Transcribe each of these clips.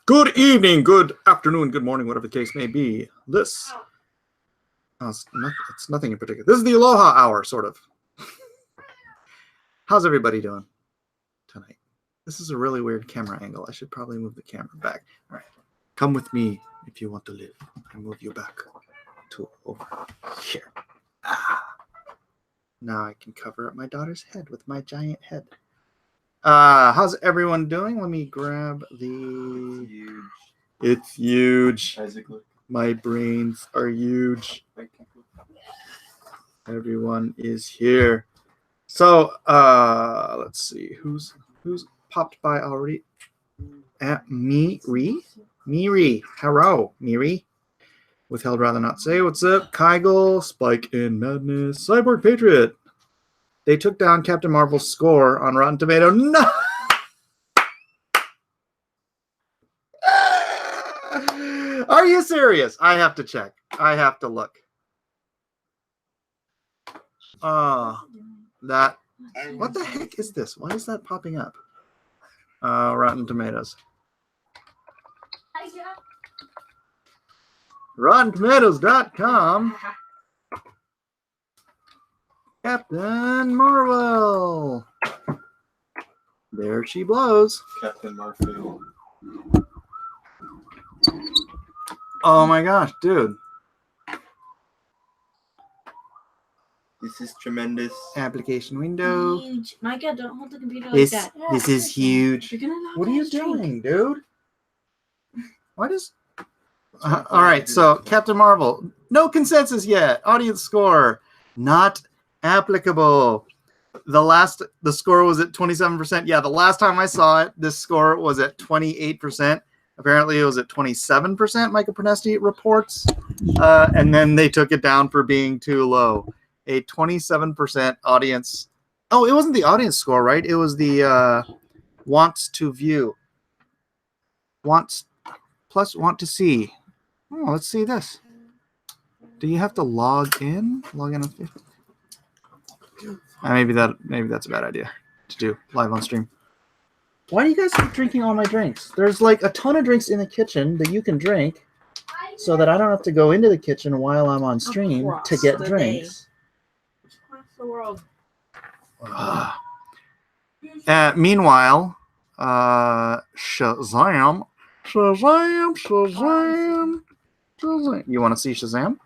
Good evening, good afternoon, good morning, whatever the case may be. This, it's nothing in particular. This is the Aloha Hour, sort of. How's everybody doing tonight? This is a really weird camera angle. I should probably move the camera back. All right, come with me if you want to live. I move you back to over here. Now I can cover up my daughter's head with my giant head. How's everyone doing? Let me grab the... It's huge. My brains are huge. Everyone is here. So, let's see. Who's popped by already? Miri. Hello, Miri. Withheld rather not say. What's up? Kygel, Spike in Madness, Cyborg Patriot. They took down Captain Marvel's score on Rotten Tomato. No! Are you serious? I have to check. I have to look. What the heck is this? Why is that popping up? Rotten Tomatoes. RottenTomatoes.com. Captain Marvel. There she blows. Captain Marvel. Oh my gosh, dude. This is tremendous. Application window. Huge. Micah, don't hold the computer like that. This is huge. What are you drink. doing, dude? Why does... all right, so Captain Marvel. No consensus yet. Audience score. Not applicable. The score was at 27%. Yeah, the last time I saw it, this score was at 28%. Apparently it was at 27%, Micah Pronesti reports. And then they took it down for being too low. A 27% audience. Oh, it wasn't the audience score, right? It was the wants to view. Wants plus want to see. Oh, let's see this. Do you have to log in? Log in. Maybe that's a bad idea to do live on stream. Why do you guys keep drinking all my drinks? There's like a ton of drinks in the kitchen that you can drink so that I don't have to go into the kitchen while I'm on stream to get drinks. Across the world. Meanwhile, Shazam. You want to see Shazam?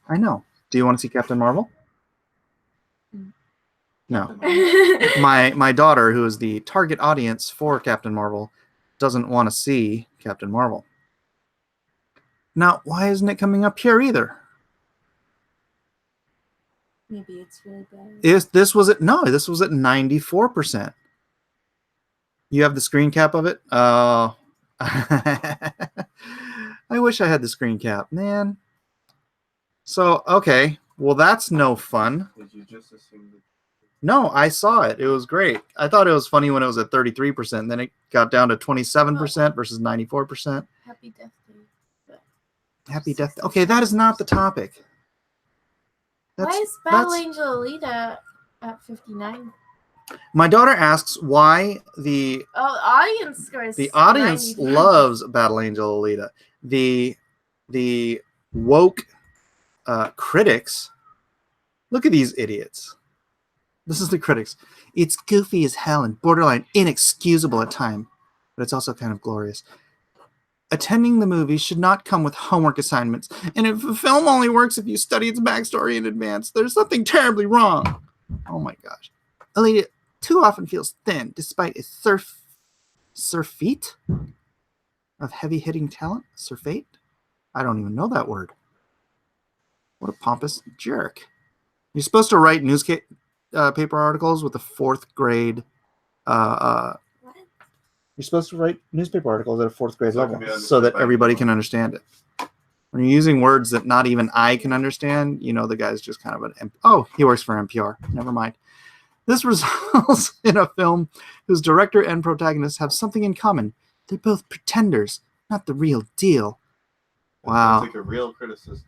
I know. Do you want to see Captain Marvel? No. My daughter, who is the target audience for Captain Marvel, doesn't want to see Captain Marvel. Now, why isn't it coming up here either? Maybe it's really bad. This was at 94%. You have the screen cap of it? Oh. I wish I had the screen cap, man. So, okay. Well, that's no fun. Did you just assume that? No, I saw it. It was great. I thought it was funny when it was at 33%. Then it got down to 27% versus 94%. Happy Death Day. Happy Death Day. Okay, that is not the topic. Why is Battle Angel Alita at 59? My daughter asks why the audience score is the audience 95. loves Battle Angel Alita. The woke critics. Look at these idiots. This is the critics. It's goofy as hell and borderline inexcusable at times, but it's also kind of glorious. Attending the movie should not come with homework assignments, and if a film only works if you study its backstory in advance, there's something terribly wrong. Oh my gosh. Alita too often feels thin, despite a surfeit of heavy-hitting talent. Surfeit? I don't even know that word. What a pompous jerk. You're supposed to write paper articles with a 4th grade. You're supposed to write newspaper articles at a 4th grade level so that everybody can understand it. When you're using words that not even I can understand, you know the guy's just kind of oh, he works for NPR. Never mind. This results in a film whose director and protagonist have something in common. They're both pretenders, not the real deal. Wow. It's like a real criticism.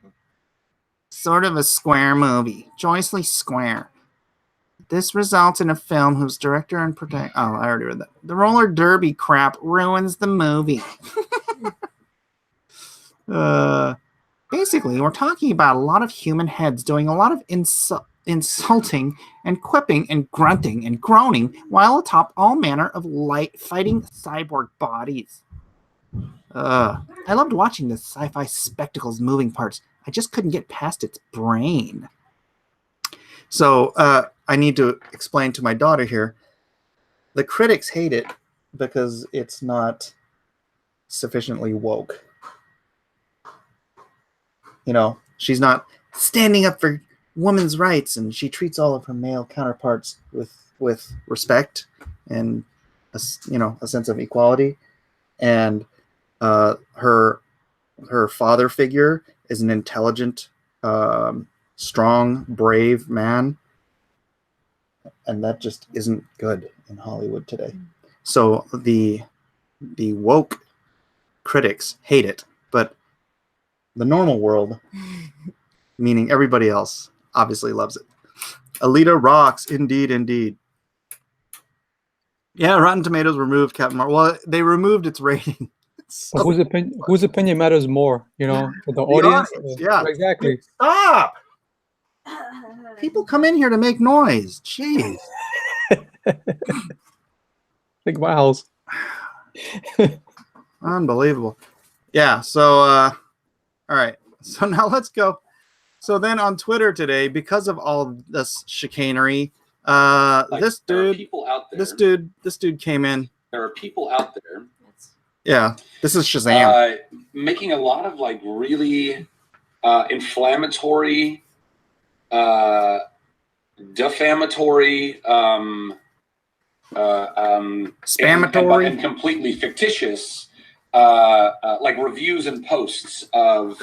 Sort of a square movie. Joyously square. This results in a film whose director and protect. Oh, I already read that. The roller derby crap ruins the movie. Basically, we're talking about a lot of human heads doing a lot of insulting and quipping and grunting and groaning while atop all manner of light fighting cyborg bodies. I loved watching the sci-fi spectacle's moving parts. I just couldn't get past its brain. So I need to explain to my daughter here. The critics hate it because it's not sufficiently woke. You know, she's not standing up for women's rights, and she treats all of her male counterparts with respect and a sense of equality. And her father figure is an intelligent, strong, brave man, and that just isn't good in Hollywood today. So the woke critics hate it, but the normal world, meaning everybody else, obviously loves it. Alita rocks, indeed. Yeah, Rotten Tomatoes removed Captain Marvel. Well, they removed its rating. So whose opinion matters more? You know, the audience. Yeah, exactly. Stop! People come in here to make noise. Jeez. Like my house. Unbelievable. Yeah. So, all right. So now let's go. So then on Twitter today, because of all this chicanery, this dude came in. There are people out there. Yeah, this is Shazam. Making a lot of like really inflammatory, defamatory, spamatory, and completely fictitious like reviews and posts of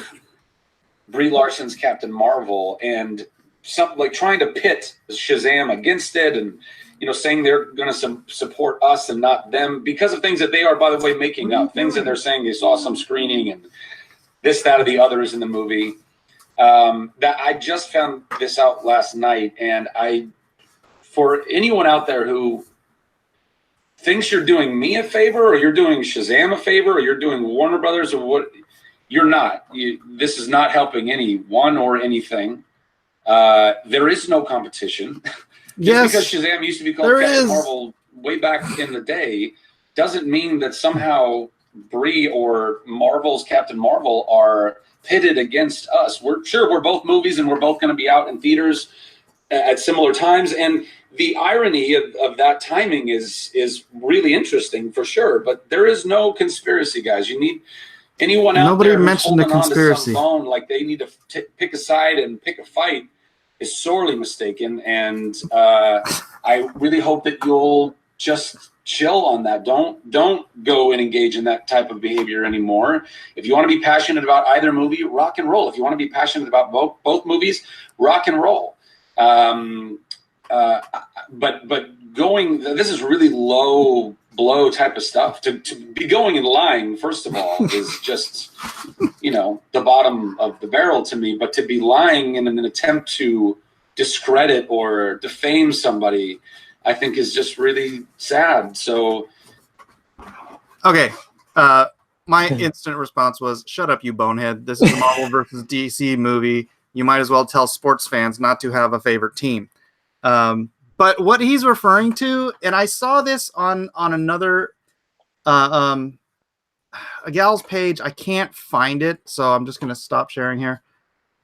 Brie Larson's Captain Marvel, and some like trying to pit Shazam against it, and saying they're going to support us and not them because of things that they are, by the way, making up. Things that they're saying they saw some screening and this, that, or the other is in the movie. That I just found this out last night, and for anyone out there who thinks you're doing me a favor, or you're doing Shazam a favor, or you're doing Warner Brothers, or what, you're not. This is not helping anyone or anything. There is no competition. Just because Shazam used to be called Captain Marvel way back in the day doesn't mean that somehow Brie or Marvel's Captain Marvel are pitted against us. We're both movies, and we're both going to be out in theaters at similar times. And the irony of that timing is really interesting for sure. But there is no conspiracy, guys. You need anyone out there who's holding on to some phone like they need to pick a side and pick a fight is sorely mistaken, and I really hope that you'll just chill on that. Don't go and engage in that type of behavior anymore. If you want to be passionate about either movie, rock and roll. If you want to be passionate about both movies, rock and roll. But going, this is really low blow type of stuff. To be going and lying, first of all, is just the bottom of the barrel to me. But to be lying in an attempt to discredit or defame somebody, I think is just really sad. So okay, my instant response was, shut up, you bonehead. This is a Marvel versus DC movie. You might as well tell sports fans not to have a favorite team. But what he's referring to, and I saw this on another a gal's page. I can't find it, so I'm just gonna stop sharing here.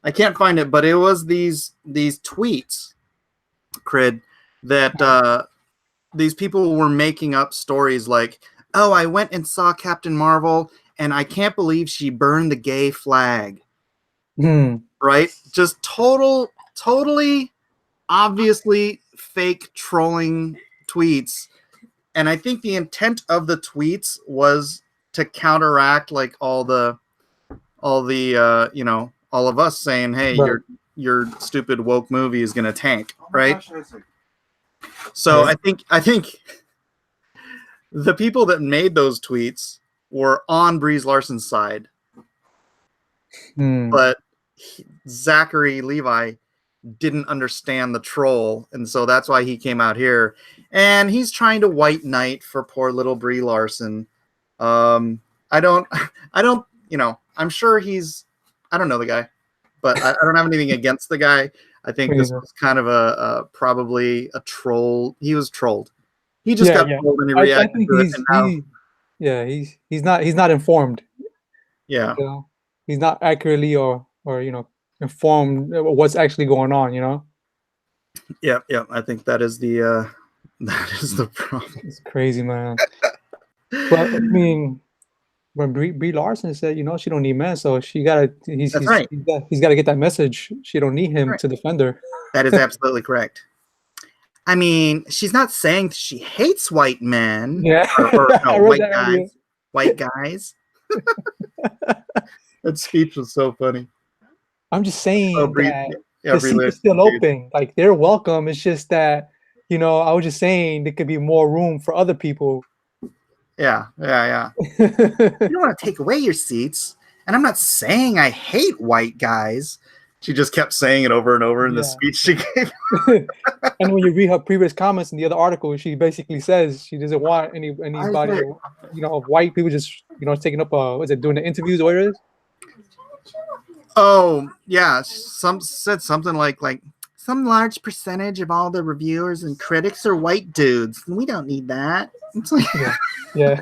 I can't find it, but it was these tweets, Crid, that these people were making up stories like, "Oh, I went and saw Captain Marvel, and I can't believe she burned the gay flag." Right? Just totally, obviously fake trolling tweets. And I think the intent of the tweets was to counteract like all of us saying, "Hey, your stupid woke movie is gonna tank," right? So I think the people that made those tweets were on Brie Larson's side, but Zachary Levi, didn't understand the troll, and so that's why he came out here, and he's trying to white knight for poor little Brie Larson. I don't, I'm sure I don't know the guy, but I don't have anything against the guy. I think this was kind of probably a troll. He was trolled. He just got trolled and he reacted to it. And now, he's not informed. Yeah, you know? He's not accurately or informed of what's actually going on. Yeah. I think that is the problem. It's crazy, man. But I mean, when Brie Larson said, she don't need men, so he's got to get that message. She don't need him to defend her. That is absolutely correct. I mean, she's not saying she hates white men. Yeah, or no, white guys. White guys. That speech was so funny. I'm just saying that the seat is still open. Like, they're welcome. It's just that, I was just saying there could be more room for other people. Yeah. You don't want to take away your seats. And I'm not saying I hate white guys. She just kept saying it over and over in the speech she gave. And when you read her previous comments in the other article, she basically says she doesn't want anybody, white people just, taking up doing the interviews or what it is? Oh, yeah. Said something like some large percentage of all the reviewers and critics are white dudes. We don't need that. It's like, yeah.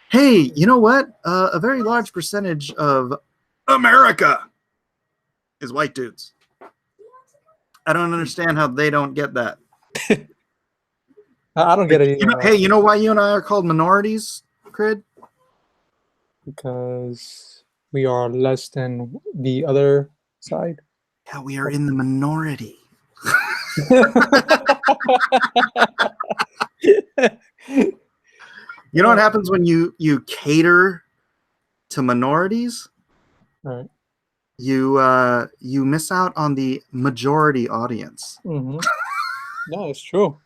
Hey, you know what? A very large percentage of America is white dudes. I don't understand how they don't get that. I don't get it either. Hey, you know why you and I are called minorities, Crid? Because we are less than the other side. Yeah, we are in the minority. You know what happens when you cater to minorities? Right. You miss out on the majority audience. Mm-hmm. No, it's true.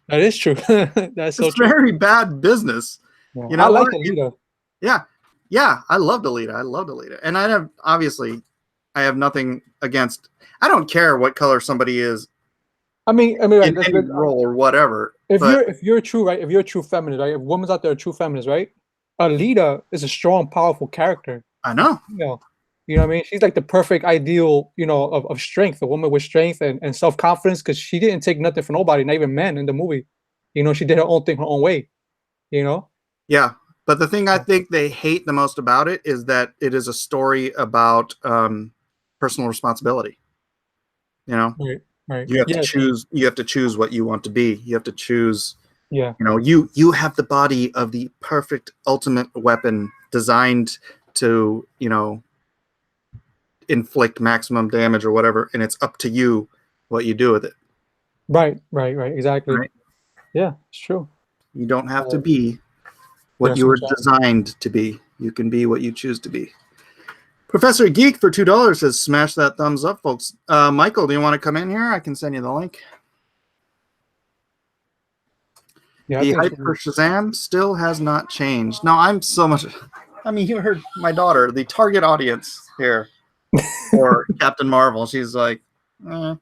That is true. That's so true. Very bad business. Yeah. You know, I like Alita. Yeah, I loved Alita. And I have nothing against. I don't care what color somebody is. I mean, in any role or whatever. If you're a true feminist, right? If women's out there are true feminists, right? Alita is a strong, powerful character. I know. You know what I mean? She's like the perfect ideal, of strength, a woman with strength and self-confidence, because she didn't take nothing from nobody, not even men in the movie. She did her own thing her own way. Yeah. But the thing I think they hate the most about it is that it is a story about personal responsibility. Right. You have to choose. You have to choose what you want to be. You have to choose. Yeah. You have the body of the perfect ultimate weapon designed to inflict maximum damage or whatever, and it's up to you what you do with it. Right. Exactly. Right? Yeah, it's true. You don't have to be what you were designed to be. You can be what you choose to be. Professor Geek for $2 says, smash that thumbs up, folks. Michael, do you want to come in here? I can send you the link. Yeah, the hype for Shazam still has not changed. No, I'm so much. I mean, you heard my daughter, the target audience here for Captain Marvel. She's like, I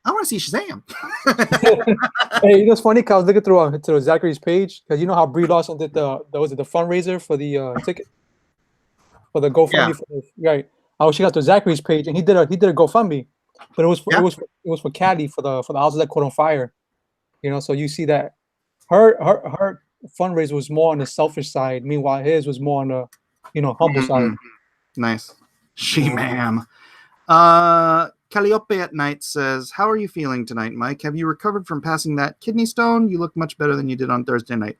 want to see Shazam. Hey, it's funny because I was looking through Zachary's page, because you know how Brie Larson did the fundraiser for the ticket. For the GoFundMe, right? I was checking out to Zachary's page, and he did a GoFundMe, but it was for Cali for the houses that caught on fire. So you see that her fundraiser was more on the selfish side, meanwhile his was more on the humble side. Nice. She-ma'am. Calliope at Night says, how are you feeling tonight, Mike? Have you recovered from passing that kidney stone? You look much better than you did on Thursday night.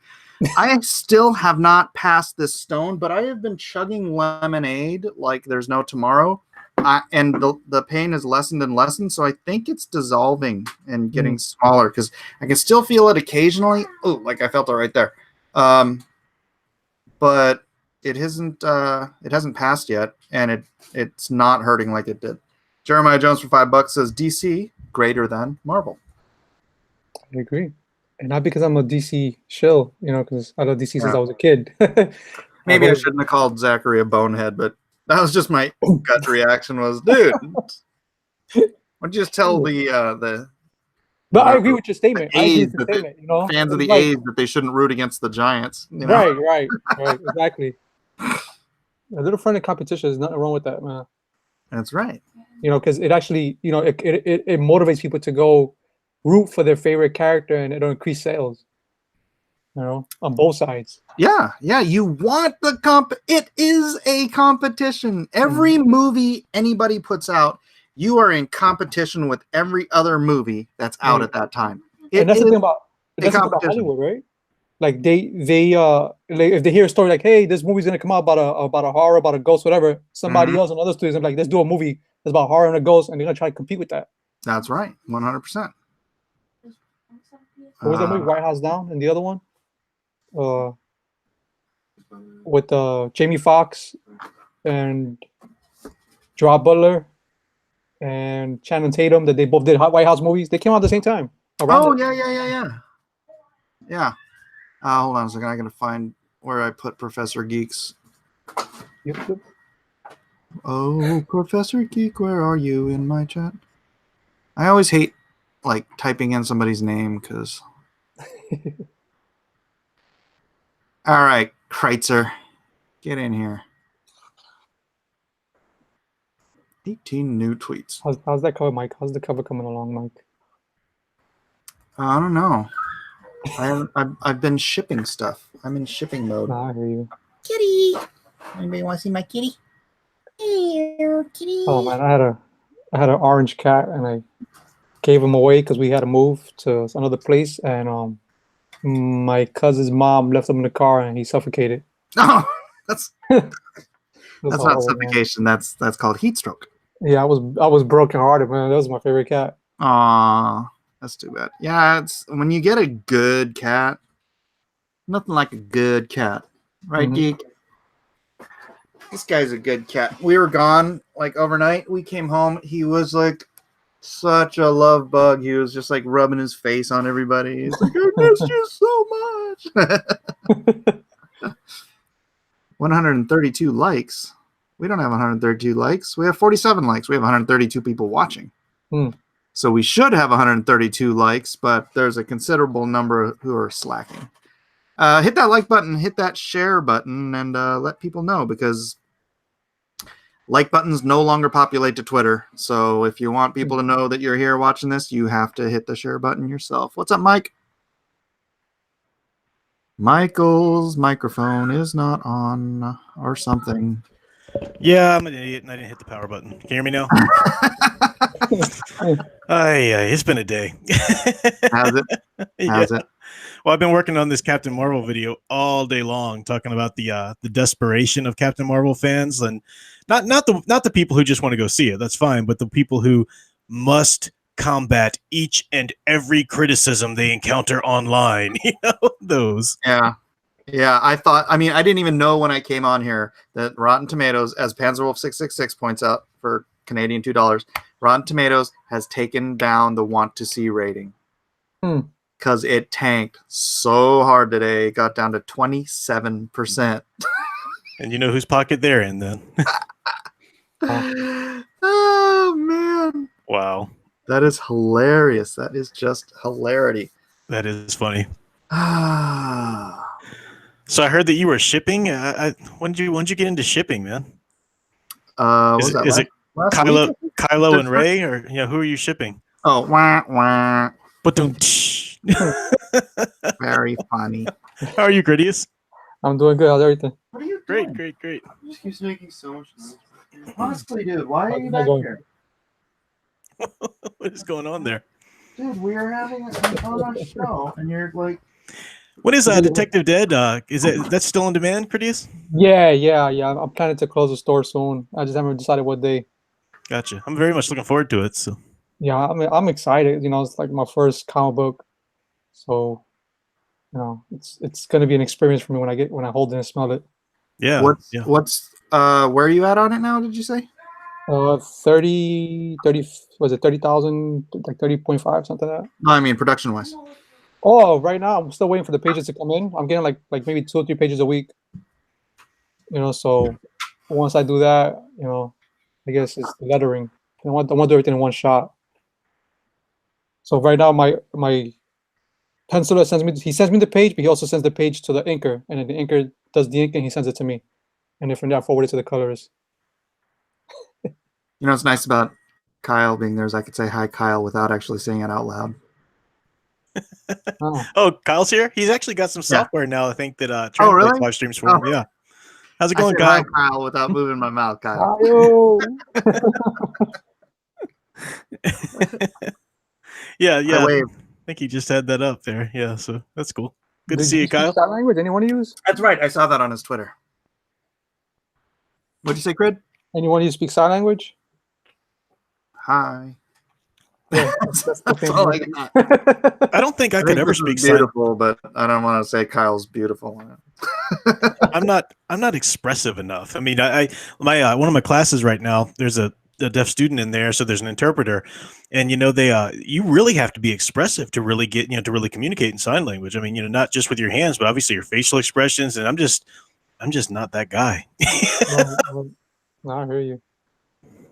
I still have not passed this stone, but I have been chugging lemonade like there's no tomorrow. And the pain is lessened and lessened, so I think it's dissolving and getting smaller, because I can still feel it occasionally. Oh, like I felt it right there. But it hasn't passed yet, and it's not hurting like it did. Jeremiah Jones for $5 says DC greater than Marvel. I agree. And not because I'm a DC shill, because I love DC since I was a kid. Maybe I shouldn't have called Zachary a bonehead, but that was just my gut reaction was, dude, Why don't you just tell the But I agree with your statement. I agree A's with your that statement. You know, fans of It's the like, A's that they shouldn't root against the Giants. You know? right, exactly. A little friendly competition is nothing wrong with that, man. That's right. You know, because it actually, you know, it motivates people to go root for their favorite character, and it'll increase sales. You know, on both sides. Yeah, you want the comp. It is a competition. Every movie anybody puts out, you are in competition with every other movie that's out at that time. And that's the thing about competition. Hollywood, right? Like like if they hear a story like, hey, this movie's gonna come out about a horror, about a ghost, whatever, somebody else in other studios is like, let's do a movie that's about horror and a ghost, and they're gonna try to compete with that. That's right, 100%. What was that movie, White House Down, and the other one? With Jamie Foxx and Gerard Butler and Channing Tatum, that they both did White House movies. They came out at the same time. Yeah. Hold on a second. I gotta find where I put Professor Geek's. Yep. Oh, Professor Geek, where are you in my chat? I always hate like typing in somebody's name because. All right, Kreitzer, get in here. 18 new tweets. How's that cover, Mike? How's the cover coming along, Mike? I don't know. I've been shipping stuff. I'm in shipping mode. Nah, I hear you. Kitty. Anybody want to see my kitty? Here, kitty. Oh man, I had an orange cat, and I gave him away because we had to move to another place, and my cousin's mom left him in the car, and he suffocated. Oh, that's That's not suffocation. Man. That's called heat stroke. Yeah, I was broken hearted, man. That was my favorite cat. Aw, that's too bad. Yeah, it's when you get a good cat, nothing like a good cat, right, Geek? This guy's a good cat. We were gone like overnight. We came home. He was like such a love bug. He was just like rubbing his face on everybody. He's like, I miss you so much. 132 likes. We don't have 132 likes. We have 47 likes. We have 132 people watching. So we should have 132 likes, but there's a considerable number who are slacking. Hit that like button, hit that share button, and let people know, because like buttons no longer populate to Twitter. So if you want people to know that you're here watching this, you have to hit the share button yourself. What's up, Mike? Michael's microphone is not on or something. Yeah, I'm an idiot and I didn't hit the power button. Can you hear me now? It's been a day. Has it? Has it? Well, I've been working on this Captain Marvel video all day long, talking about the desperation of Captain Marvel fans, and not the people who just want to go see it. That's fine, but the people who must combat each and every criticism they encounter online. You know, those. Yeah. I didn't even know when I came on here that Rotten Tomatoes, as Panzerwolf666 points out for Canadian $2, Rotten Tomatoes has taken down the want to see rating. Because it tanked so hard today. It got down to 27%. And you know whose pocket they're in then. Oh, man. Wow. That is hilarious. That is just hilarity. That is funny. So I heard that you were shipping. When did you get into shipping, man? Is it Kylo and Rey, or who are you shipping? Oh, wah. But very funny. How are you, Gradius? I'm doing good. How's everything? What are you doing? Great. It just keeps making so much noise. Honestly, dude, why are you back here? What is going on there? Dude, we are having an on show, and you're like... What is Detective Dead? That's still on demand, Critias? Yeah. I'm planning to close the store soon. I just haven't decided what day. Gotcha. I'm very much looking forward to it. So yeah, I'm excited. It's like my first comic book, so it's gonna be an experience for me when I hold it and smell it. Yeah. What's where are you at on it now? Did you say? 30 was it 30,000, like 30.5, something like that? No, I mean production wise. Oh, right now I'm still waiting for the pages to come in. I'm getting like maybe 2 or 3 pages a week. So once I do that, I guess it's the lettering I want to do everything in one shot. So right now, my penciler he sends me the page, but he also sends the page to the inker, and then the inker does the ink and he sends it to me, and then from there I forward it to the colorist. You know what's nice about Kyle being there is I could say hi, Kyle, without actually saying it out loud. Oh, Kyle's here. He's actually got some software now. I think that really? live streams for him. Yeah. How's it going, I said Kyle? hi, Kyle, without moving my mouth, Kyle. Yeah. I waved. I think he just had that up there. Yeah, so that's cool. Good Did to see you, Kyle. Sign language? Anyone use? That's right. I saw that on his Twitter. What'd you say, Crid? Anyone use speak sign language? Hi. Yeah, that's all I got. I don't think I could ever speak beautiful, but I don't want to say Kyle's beautiful. I'm not expressive enough. I mean, my one of my classes right now, there's a deaf student in there, so there's an interpreter, and you really have to be expressive to really get to really communicate in sign language. I mean, not just with your hands, but obviously your facial expressions. And I'm just not that guy. No, I hear you.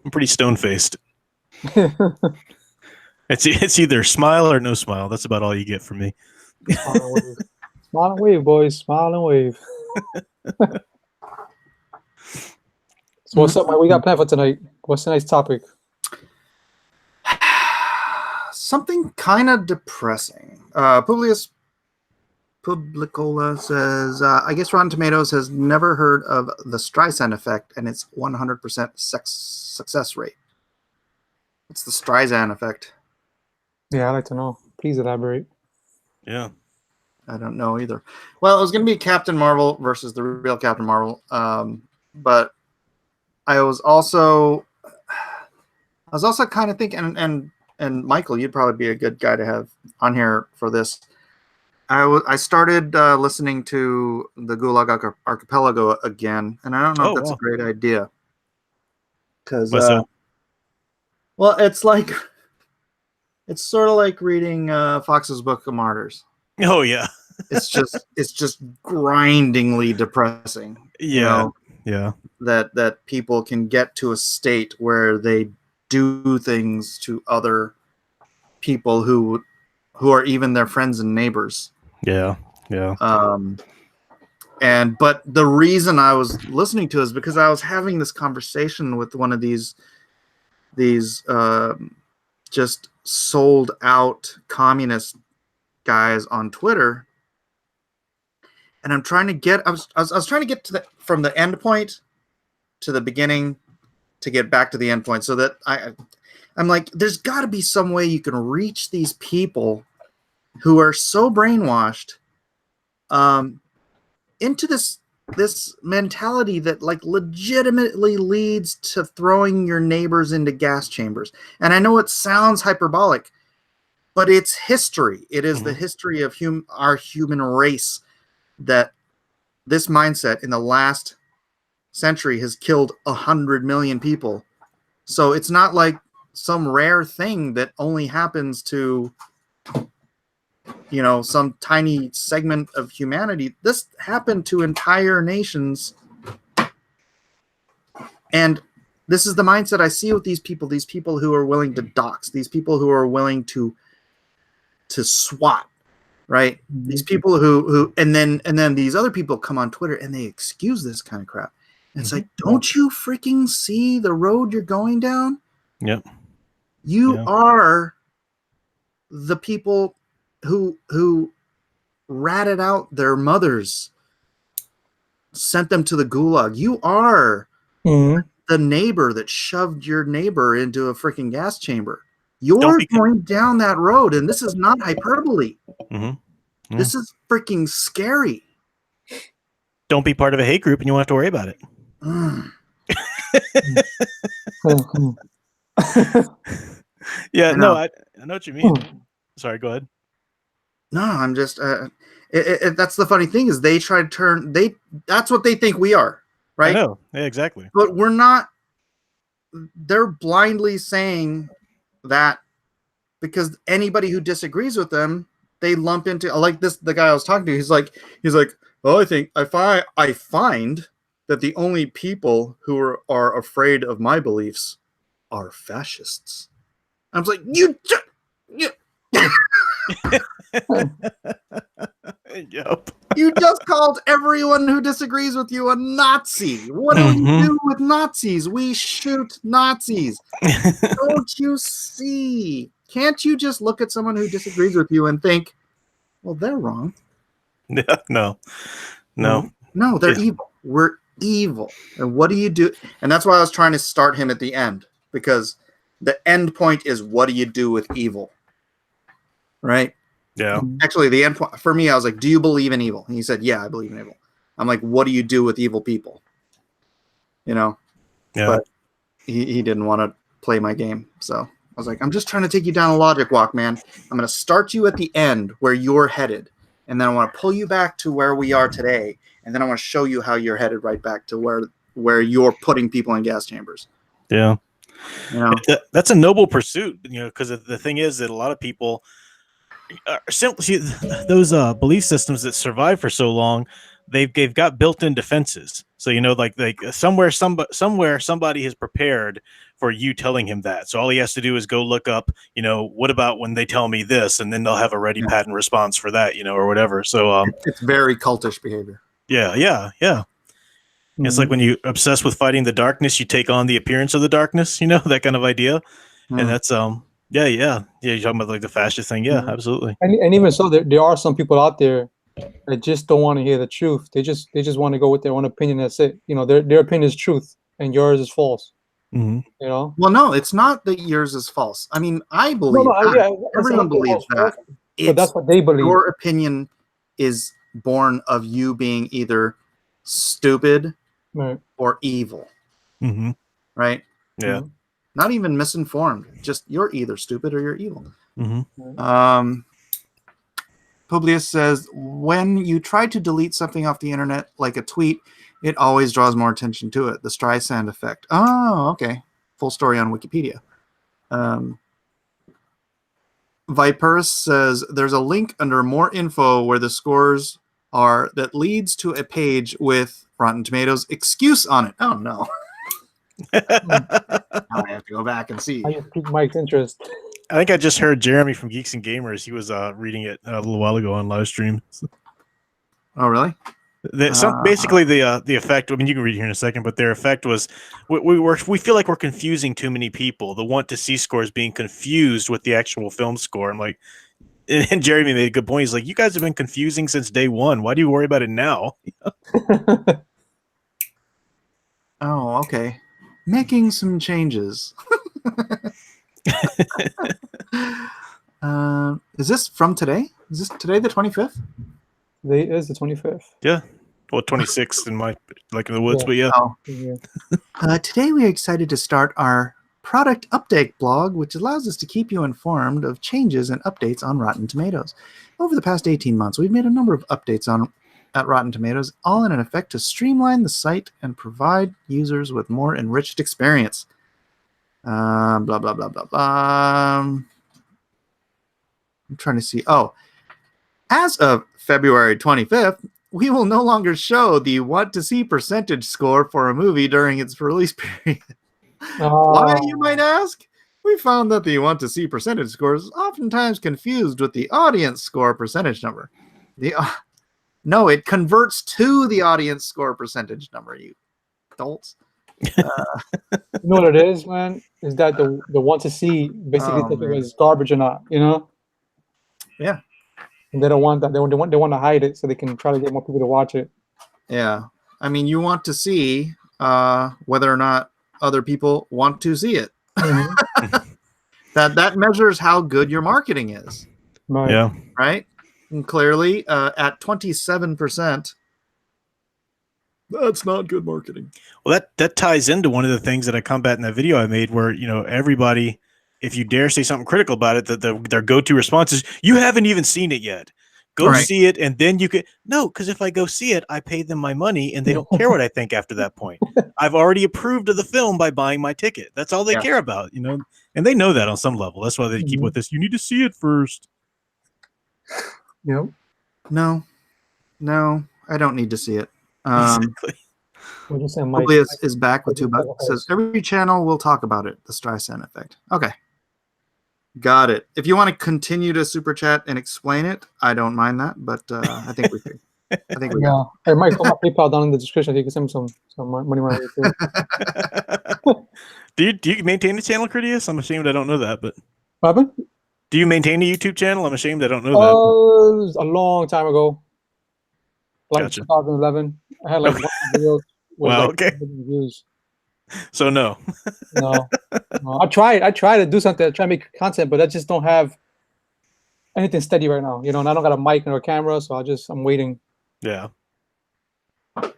I'm pretty stone faced. It's either smile or no smile. That's about all you get from me. Smile and wave, boys. Smile and wave. So what's up, man? We got planned for tonight. What's tonight's topic? Something kind of depressing. Publius Publicola says, I guess Rotten Tomatoes has never heard of the Streisand effect and its 100% success rate. What's the Streisand effect? Yeah, I'd like to know. Please elaborate. Yeah. I don't know either. Well, it was going to be Captain Marvel versus the real Captain Marvel. But I was also kind of thinking, and Michael, you'd probably be a good guy to have on here for this. I started listening to the Gulag Archipelago again, and I don't know if that's a great idea. Because, well, it's sort of like reading Fox's Book of Martyrs. Oh yeah. it's just grindingly depressing. Yeah. That people can get to a state where they do things to other people who are even their friends and neighbors. Yeah. But the reason I was listening to it is because I was having this conversation with one of these just sold out communist guys on Twitter, and I'm trying to get I was trying to get to from the end point to the beginning to get back to the end point, so that I'm like, there's got to be some way you can reach these people who are so brainwashed into this mentality that legitimately leads to throwing your neighbors into gas chambers. And I know it sounds hyperbolic, but it's history. It is the history of our human race that this mindset in the last century has killed 100 million people. So it's not like some rare thing that only happens to some tiny segment of humanity. This happened to entire nations. And this is the mindset I see with these people who are willing to dox, these people who are willing to SWAT, right? Mm-hmm. These people who and then these other people come on Twitter and they excuse this kind of crap. And it's like, don't you freaking see the road you're going down? Yep. You are the people who ratted out their mothers, sent them to the gulag. You are the neighbor that shoved your neighbor into a freaking gas chamber. You're going down that road, and this is not hyperbole. Mm-hmm. This is freaking scary. Don't be part of a hate group, and you won't have to worry about it. Yeah, I know what you mean. Sorry, go ahead. No, I'm just that's the funny thing is they try to turn that's what they think we are, right? I know. Yeah, exactly. But we're not. They're blindly saying that because anybody who disagrees with them, they lump into, like this, the guy I was talking to, he's like, oh, I find that the only people who are afraid of my beliefs are fascists. I was like, you. Yep. You just called everyone who disagrees with you a Nazi. What do we do with Nazis? We shoot Nazis. Don't you see? Can't you just look at someone who disagrees with you and think, well, they're wrong? No, they're evil. We're evil. And what do you do? And that's why I was trying to start him at the end, because the end point is, what do you do with evil? Right? Yeah. Actually, the end point for me, I was like, do you believe in evil? And he said, yeah, I believe in evil. I'm like, what do you do with evil people? You know? Yeah. But he didn't want to play my game. So I was like, I'm just trying to take you down a logic walk, man. I'm going to start you at the end where you're headed. And then I want to pull you back to where we are today. And then I want to show you how you're headed right back to where you're putting people in gas chambers. Yeah. You know? That's a noble pursuit, you know, because the thing is that a lot of people simply those belief systems that survive for so long, they've got built-in defenses. So, you know, like somewhere somebody has prepared for you telling him that. So all he has to do is go look up, you know, what about when they tell me this, and then they'll have a ready pattern response for that, you know, or whatever. So it's very cultish behavior. Yeah. It's like when you obsess with fighting the darkness, you take on the appearance of the darkness, you know, that kind of idea. And that's yeah. You're talking about like the fascist thing. Yeah, absolutely. And even so, there are some people out there that just don't want to hear the truth. They just want to go with their own opinion. That's it. You know, their opinion is truth and yours is false. Mm-hmm. You know? Well, no, it's not that yours is false. I mean, I believe everyone believes that. But that's what they believe. Your opinion is born of you being either stupid or evil. Mm-hmm. Right? Yeah. Not even misinformed. Just you're either stupid or you're evil. Mm-hmm. Publius says, when you try to delete something off the internet, like a tweet, it always draws more attention to it. The Streisand effect. Oh, okay. Full story on Wikipedia. Viperus says, there's a link under more info where the scores are that leads to a page with Rotten Tomatoes excuse on it. Oh, no. Now I have to go back and see. I just piqued Mike's interest. I think I just heard Jeremy from Geeks and Gamers. He was reading it a little while ago on live stream. Oh, really? Basically, the effect. I mean, you can read it here in a second, but their effect was we feel like we're confusing too many people. The want to see scores being confused with the actual film score. I'm like, and Jeremy made a good point. He's like, you guys have been confusing since day one. Why do you worry about it now? Oh, okay. Making some changes. Is this from today? Is this today the 25th? Today is the 25th. Yeah. Well, 26th in my like in the woods, but yeah. Oh. Today we are excited to start our product update blog, which allows us to keep you informed of changes and updates on Rotten Tomatoes. Over the past 18 months, we've made a number of updates at Rotten Tomatoes, all in an effect to streamline the site and provide users with more enriched experience. Blah, blah, blah, blah, blah. I'm trying to see. Oh, as of February 25th, we will no longer show the want to see percentage score for a movie during its release period. Why, you might ask? We found that the want to see percentage score is oftentimes confused with the audience score percentage number. No, it converts to the audience score percentage number, you adults. You know what it is, man? Is that the want to see basically think it was garbage or not, you know? Yeah. And they don't want that. They want to hide it so they can try to get more people to watch it. Yeah. I mean, you want to see whether or not other people want to see it. Mm-hmm. that measures how good your marketing is. Right. Yeah. Right? And clearly, at 27%, that's not good marketing. Well, that ties into one of the things that I combat in that video I made, where everybody, if you dare say something critical about it, that their go-to response is, "You haven't even seen it yet. Go see it, and then you could." No, because if I go see it, I pay them my money, and they don't care what I think after that point. I've already approved of the film by buying my ticket. That's all they care about, and they know that on some level. That's why they keep with this. You need to see it first. Yep. No, I don't need to see it. Exactly. We're just saying Mike. Hopefully is back with $2. Says every channel will talk about it. The Streisand effect. Okay. Got it. If you want to continue to super chat and explain it, I don't mind that, but I think we could. I think we got Hey, Mike, put my PayPal down in the description. You can send me some money my way too. Do you maintain a channel, Critias? I'm ashamed I don't know that, but What happened? do you maintain a YouTube channel? I'm ashamed I don't know that. A long time ago, like Gotcha. 2011. I had like one video with Wow, like okay. 1 million views. So no. No. I try to do something, I try to make content, but I just don't have anything steady right now. And I don't got a mic or a camera, so I'm waiting. Yeah. I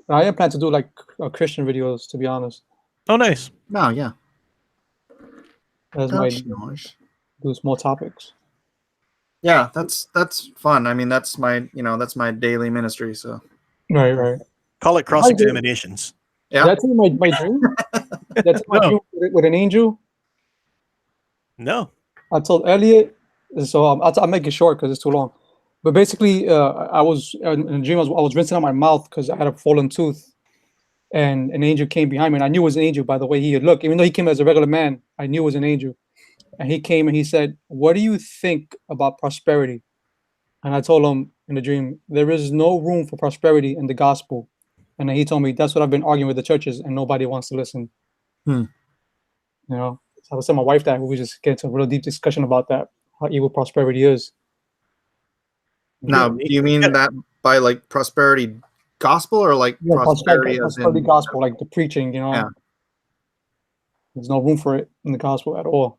am planning to do like Christian videos, to be honest. Oh, nice. No, yeah. As my do small topics. Yeah, that's fun. I mean, that's my daily ministry. So Right. Call it cross examinations. Yeah. That's my dream. That's my dream with an angel. No. I told Elliot, so I'll make it short because it's too long. But basically, I was in a dream. I was rinsing out my mouth because I had a fallen tooth, and an angel came behind me. And I knew it was an angel by the way he had looked. Even though he came as a regular man, I knew it was an angel. And he came and he said, "What do you think about prosperity?" And I told him in the dream, "There is no room for prosperity in the gospel." And then he told me, "That's what I've been arguing with the churches, and nobody wants to listen." So I was telling my wife that we just get into a real deep discussion about that, how evil prosperity is. Now, do you mean that by like prosperity gospel or like prosperity gospel, like the preaching? Yeah. There's no room for it in the gospel at all.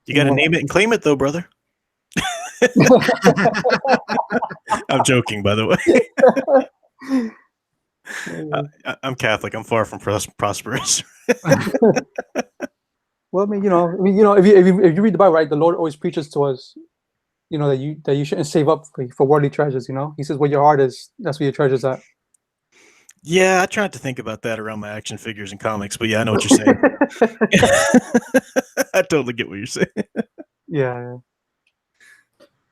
You got to name it and claim it, though, brother. I'm joking, by the way. I'm Catholic. I'm far from prosperous. Well, if you read the Bible, right, the Lord always preaches to us, that you shouldn't save up for worldly treasures. He says, "Where your heart is, that's where your treasure's at." Yeah, I try not to think about that around my action figures and comics, but yeah, I know what you're saying. I totally get what you're saying. Yeah.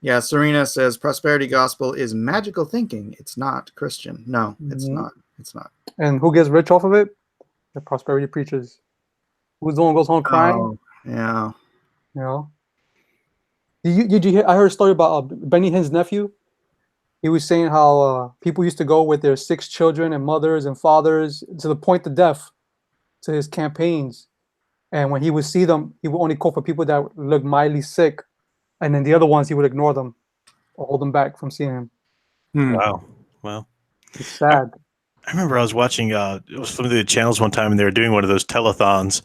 Yeah, Serena says prosperity gospel is magical thinking. It's not Christian. No, it's not. It's not. And who gets rich off of it? The prosperity preachers. Who's the one who goes home crying? Oh, yeah. Did you hear? I heard a story about Benny Hinn's nephew. He was saying how people used to go with their 6 children and mothers and fathers to the point of death to his campaigns. And when he would see them, he would only call for people that looked mildly sick. And then the other ones, he would ignore them or hold them back from seeing him. Wow. Well, it's sad. I remember I was watching, it was some of the channels one time, and they were doing one of those telethons.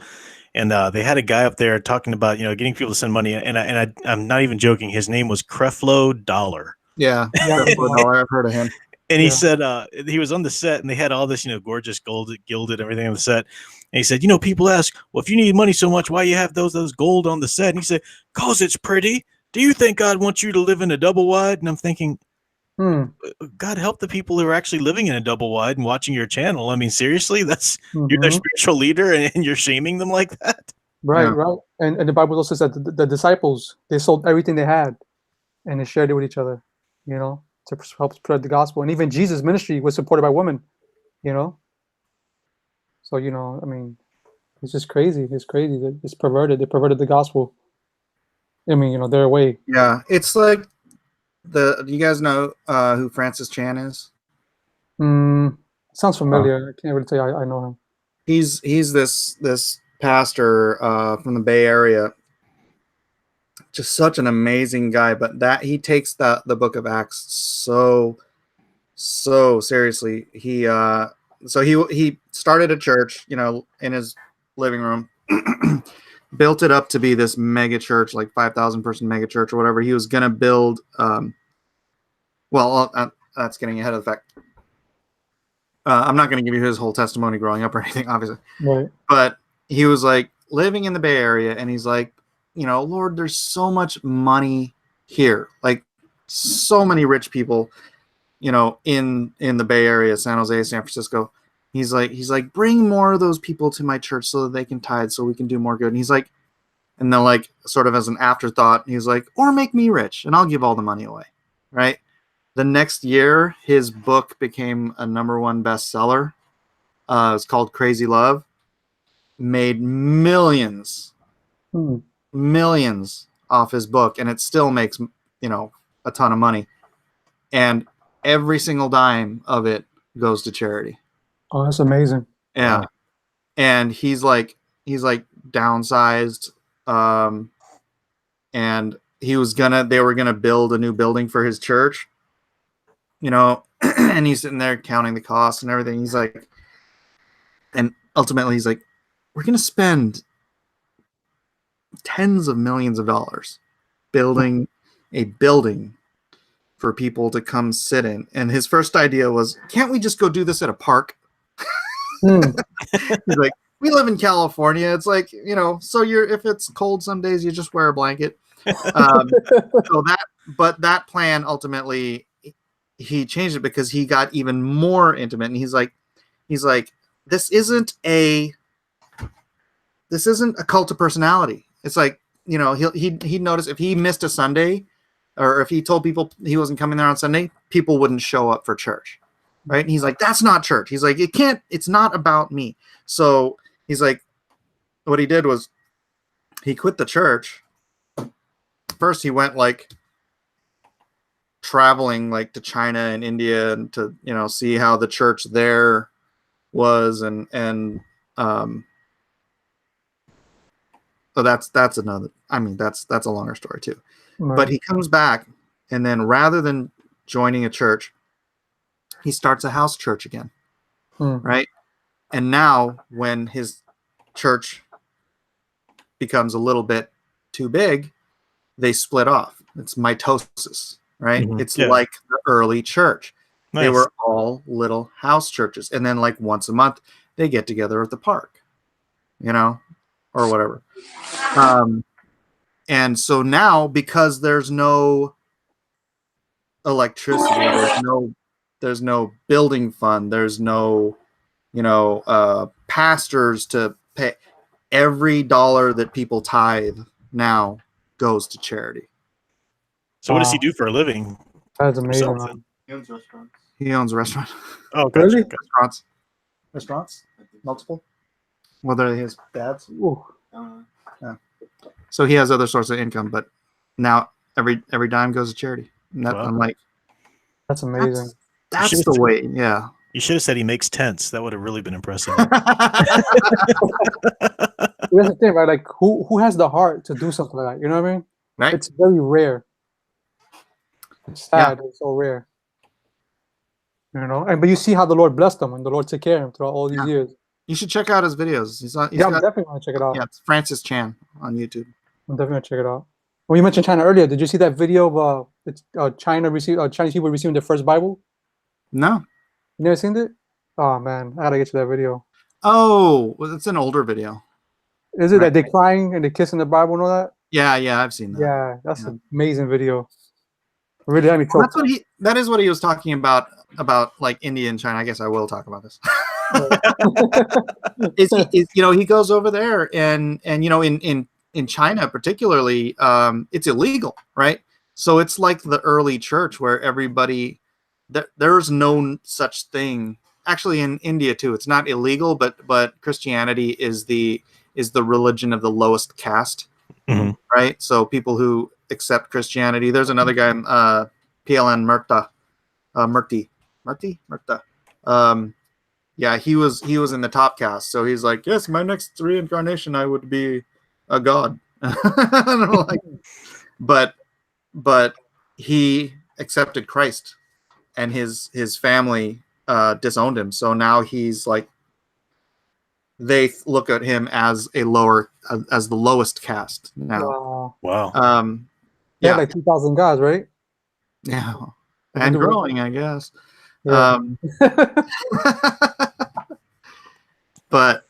And they had a guy up there talking about, getting people to send money. And I'm not even joking. His name was Creflo Dollar. Yeah. Creflo Dollar. I've heard of him. And he said he was on the set, and they had all this, gorgeous gilded everything on the set. And he said, people ask, well, if you need money so much, why you have those gold on the set? And he said, 'cause it's pretty. Do you think God wants you to live in a double wide? And I'm thinking, God help the people who are actually living in a double wide and watching your channel. I mean, seriously, that's you're their spiritual leader, and you're shaming them like that. Right. And the Bible also says that the disciples, they sold everything they had, and they shared it with each other, to help spread the gospel. And even Jesus' ministry was supported by women, So, I mean, it's just crazy. It's crazy. It's perverted. They perverted the gospel. I mean, their way. Yeah, it's like you guys know who Francis Chan is? Sounds familiar. I can't really tell you I know him. He's this pastor from the Bay Area. Just such an amazing guy, but that he takes the book of Acts so seriously. He started a church, in his living room. Built it up to be this mega church, like 5,000 person mega church or whatever. He was going to build, that's getting ahead of the fact. I'm not going to give you his whole testimony growing up or anything, obviously. Right. But he was like living in the Bay Area, and he's like, Lord, there's so much money here. Like so many rich people, in the Bay Area, San Jose, San Francisco. He's like, bring more of those people to my church so that they can tithe, so we can do more good. And he's like, and then like sort of as an afterthought, he's like, or make me rich and I'll give all the money away. Right. The next year, his book became a #1 bestseller. It's called Crazy Love. Made millions off his book, and it still makes, a ton of money. And every single dime of it goes to charity. Oh, that's amazing. Yeah. Wow. And he's like downsized. And they were gonna build a new building for his church, and he's sitting there counting the costs and everything. He's like, and ultimately he's like, we're gonna spend tens of millions of dollars building a building for people to come sit in. And his first idea was, can't we just go do this at a park? He's like, we live in California. It's like, so if it's cold some days, you just wear a blanket. But that plan ultimately, he changed it because he got even more intimate. And he's like, this isn't a cult of personality. It's like, he'd notice if he missed a Sunday, or if he told people he wasn't coming there on Sunday, people wouldn't show up for church. Right. And he's like, that's not church. He's like, it's not about me. So he's like, what he did was he quit the church. First, he went traveling to China and India and to, see how the church there was. So that's another, that's a longer story too. Right. But he comes back, and then rather than joining a church, he starts a house church again. Right. And now when his church becomes a little bit too big, they split off. It's mitosis, right? Mm-hmm. It's like the early church. Nice. They were all little house churches. And then once a month, they get together at the park, or whatever. And so now, because there's no electricity, there's no building fund, there's no, pastors to pay, every dollar that people tithe now goes to charity. So what does he do for a living? That's amazing. He owns restaurants. He owns a restaurant. Oh, gotcha. Really? Restaurants? Multiple? Whether his dad's? Yeah. So he has other sources of income, but now every dime goes to charity. And that, wow. I'm like, that's amazing. That's the way. Yeah. You should have said he makes tents. That would have really been impressive. That's the thing, right? Who has the heart to do something like that? You know what I mean? Right. It's very rare. It's sad. Yeah. It's so rare. But you see how the Lord blessed him and the Lord took care of him throughout all these years. You should check out his videos. I'm definitely going to check it out. Yeah, it's Francis Chan on YouTube. I'm definitely going to check it out. When you mentioned China earlier, did you see that video of Chinese people receiving their first Bible? No. You never seen it? Oh, man. I got to get you that video. Oh, well, it's an older video. Is it that they're crying and they're kissing the Bible and all that? Yeah, I've seen that. Yeah, that's an amazing video. Really, I mean, that is what he was talking about India and China. I guess I will talk about this. He goes over there and in China particularly, it's illegal, right? So it's like the early church where everybody, there's no such thing. Actually, in India too, it's not illegal, but Christianity is the religion of the lowest caste, right? So people who accept Christianity. There's another guy, PLN Murti. Yeah, he was in the top caste. So he's like, yes, my next reincarnation, I would be a god. But he accepted Christ, and his family disowned him. So now he's like, they look at him as the lowest caste now. Wow. Yeah, like 2,000 guys, right? Yeah, and growing, I guess. Yeah. But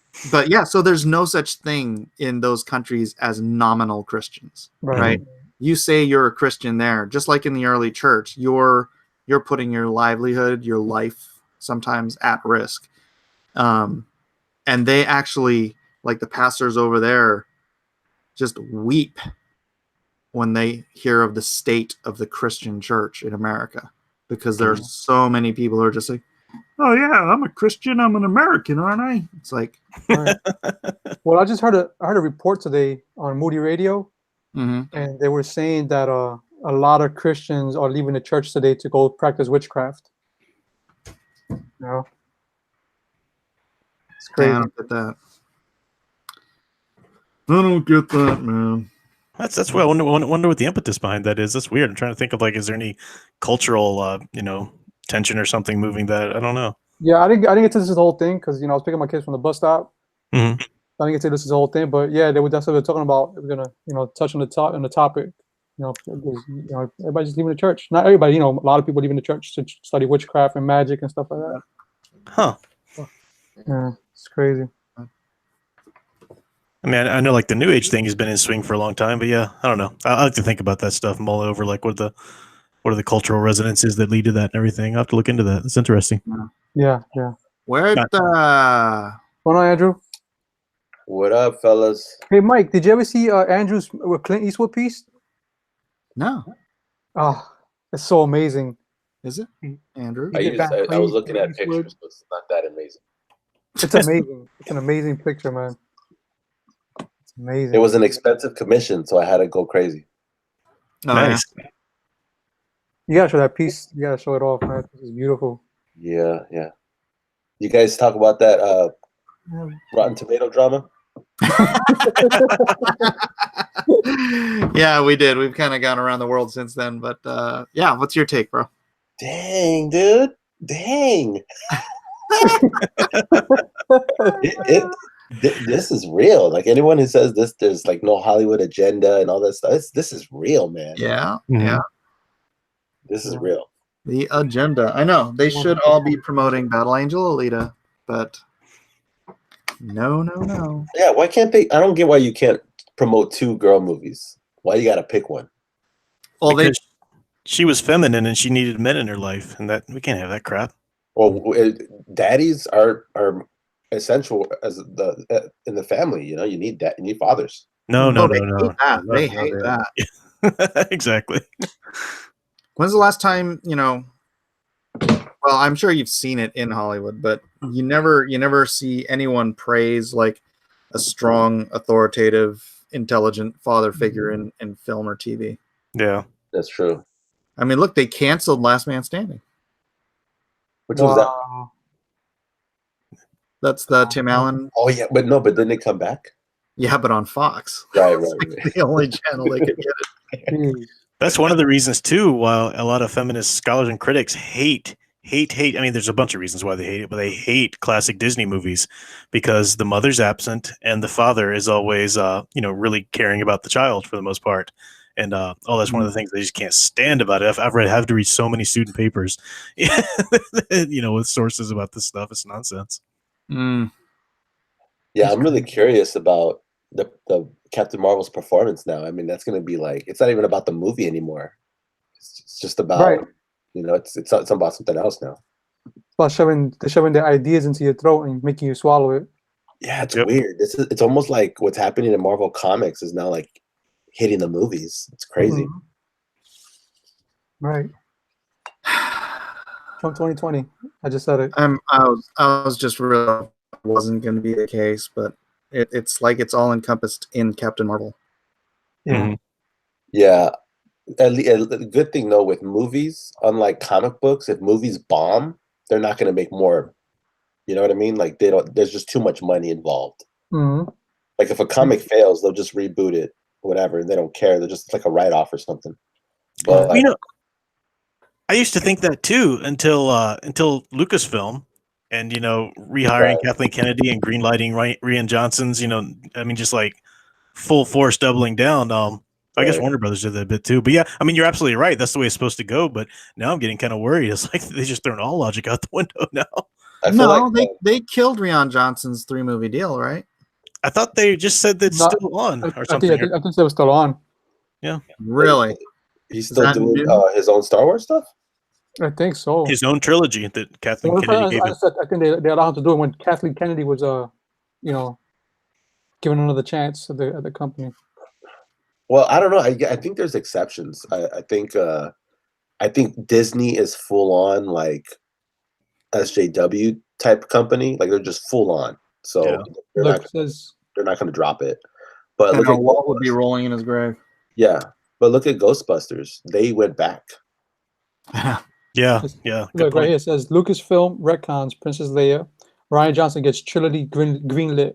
yeah, so there's no such thing in those countries as nominal Christians, right? You say you're a Christian there, just like in the early church, you're putting your livelihood, your life sometimes at risk. And they actually, like the pastors over there, just weep when they hear of the state of the Christian church in America, because there's so many people who are just like, oh yeah, I'm a Christian, I'm an American, aren't I? It's like, Right. Well, I heard a report today on Moody Radio, mhm. and they were saying that a lot of Christians are leaving the church today to go practice witchcraft. You know, it's Yeah, I crazy. don't get that. I don't get that, man. That's what I wonder what the impetus behind that is. That's weird. I'm trying to think of like, is there any cultural, tension or something moving that? I don't know. Yeah, I didn't get to this the whole thing because I was picking my kids from the bus stop. Mhm. I didn't get to this the whole thing, but yeah, that's what they're talking about. We're gonna touch on the topic. Everybody's just leaving the church. Not everybody, a lot of people leaving the church to study witchcraft and magic and stuff like that. Huh. Yeah, it's crazy. I mean, I know like the New Age thing has been in swing for a long time, but yeah, I don't know. I like to think about that stuff, mull over like what are the cultural resonances that lead to that and everything. I have to look into that. It's interesting. Yeah. Where the Hold on, Andrew. What up, fellas? Hey, Mike, did you ever see Andrew's Clint Eastwood piece? no? Oh, it's so amazing. Is it Andrew? I was looking at pictures, but it's not that amazing. It's amazing. It's an amazing picture, man. It's amazing. It was an expensive commission, so I had to go crazy. Oh, Nice. yeah. You gotta show that piece. You gotta show it off, man. This is beautiful. Yeah. You guys talk about that Rotten Tomato drama? Yeah, we did. We've kind of gone around the world since then, but yeah, what's your take, bro? Dang, dude. Dang. This is real. Like anyone who says this, there's like no Hollywood agenda and all that stuff. This is real, man. Yeah, Mhm. yeah. This is real. The agenda. I know they should all be promoting Battle Angel Alita, but no. Yeah, why can't they? I don't get why you can't promote 2 girl movies. Why you got to pick one? Well, Because she was feminine and she needed men in her life, and that we can't have that crap. Well, daddies are essential as in the family. You need that. You need fathers. No. They hate that. They hate that. Exactly. When's the last time Well, I'm sure you've seen it in Hollywood, but you never see anyone praise like a strong, authoritative, intelligent father figure in film or TV. Yeah. That's true. I mean, look, they canceled Last Man Standing. Which was that? That's the Tim Allen. Oh yeah, but didn't it come back? Yeah, but on Fox. Right. The only channel they could get it. That's one of the reasons too why a lot of feminist scholars and critics hate. I mean, there's a bunch of reasons why they hate it, but they hate classic Disney movies because the mother's absent and the father is always, really caring about the child for the most part. And that's one of the things they just can't stand about it. I've had to read so many student papers, with sources about this stuff. It's nonsense. Mm. Yeah, I'm really curious about the Captain Marvel's performance now. I mean, that's going to be like, it's not even about the movie anymore. It's just about, Right. It's about something else now. It's about shoving their ideas into your throat and making you swallow it. Yeah, it's weird. It's almost like what's happening in Marvel Comics is now like hitting the movies. It's crazy. Mm-hmm. Right. Trump 2020. I just said it. I was just real. It wasn't going to be the case, but it's like it's all encompassed in Captain Marvel. Yeah. Mhm. Yeah. A good thing though with movies, unlike comic books, if movies bomb, they're not going to make more. You know what I mean? Like there's just too much money involved. Mm-hmm. Like if a comic fails, they'll just reboot it, whatever. And they don't care. They're just like a write-off or something. But I used to think that too until Lucasfilm and rehiring Kathleen Kennedy and greenlighting Rian Johnson's just like full force doubling down. I guess Warner Brothers did that a bit too, but yeah, I mean you're absolutely right. That's the way it's supposed to go. But now I'm getting kind of worried. It's like they just thrown all logic out the window now. I feel they killed Rian Johnson's 3-movie deal, right? I thought they just said that's still on or something. I think they were still on. Yeah, really. He's still doing his own Star Wars stuff. I think so. His own trilogy that Kathleen Kennedy gave him. I think they allowed him to do it when Kathleen Kennedy was given another chance at the company. Well, I don't know. I think there's exceptions. I think I think Disney is full on like SJW type company. Like they're just full on. So Yeah. they're Look, not says they're not going to drop it. But I look know at Walt would be Ghostbusters. rolling in his grave. Yeah, but look at Ghostbusters. They went back. Yeah. It's- Yeah. Good look right point. here. It says Lucasfilm retcons Princess Leia. Ryan Johnson gets trilogy greenlit.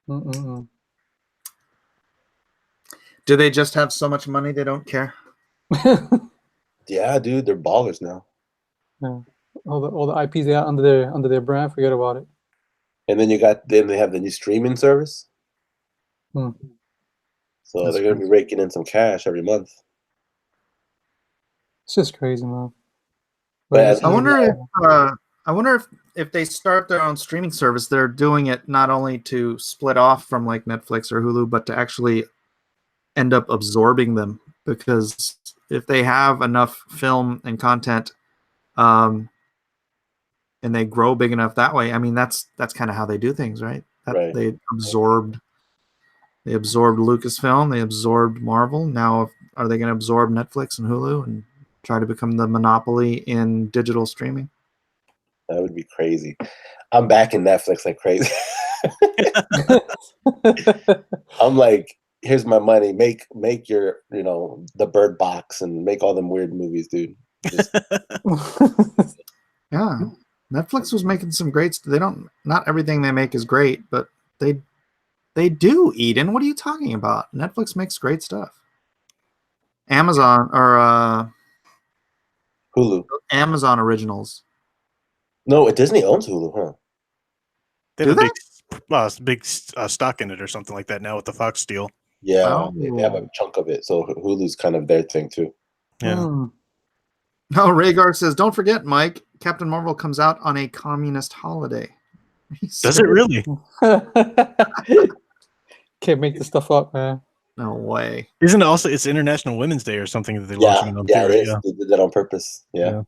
Mm-mm-mm. Do they just have so much money they don't care? Yeah, dude, they're ballers now. Yeah. All the IPs they got under their brand. Forget about it. And then they have the new streaming service. Hmm. So That's they're going to be raking in some cash every month. It's just crazy, man. But it's- I wonder if they start their own streaming service, they're doing it not only to split off from like Netflix or Hulu, but to actually end up absorbing them. Because if they have enough film and content, and they grow big enough that way, I mean that's kind of how they do things, right? Right. They absorbed Lucasfilm, they absorbed Marvel. Now, are they going to absorb Netflix and Hulu and try to become the monopoly in digital streaming? That would be crazy. I'm back in Netflix like crazy. I'm like, here's my money. Make your, the Bird Box and make all them weird movies, dude. Just, Yeah, Netflix was making some great. Not everything they make is great, but they do. Eden, what are you talking about? Netflix makes great stuff. Amazon or Hulu. Amazon originals. No, Disney owns Hulu, huh? They Do have they? a big stock in it or something like that now with the Fox deal. Yeah, Oh. they have a chunk of it. So Hulu's kind of their thing too. Yeah. No, Rhaegar says, don't forget, Mike, Captain Marvel comes out on a communist holiday. Does it really? Can't make this stuff up, man. No way. Isn't it also it's International Women's Day or something that they're launching it on Yeah, too, it right? is. Yeah. They did that on purpose. Yeah.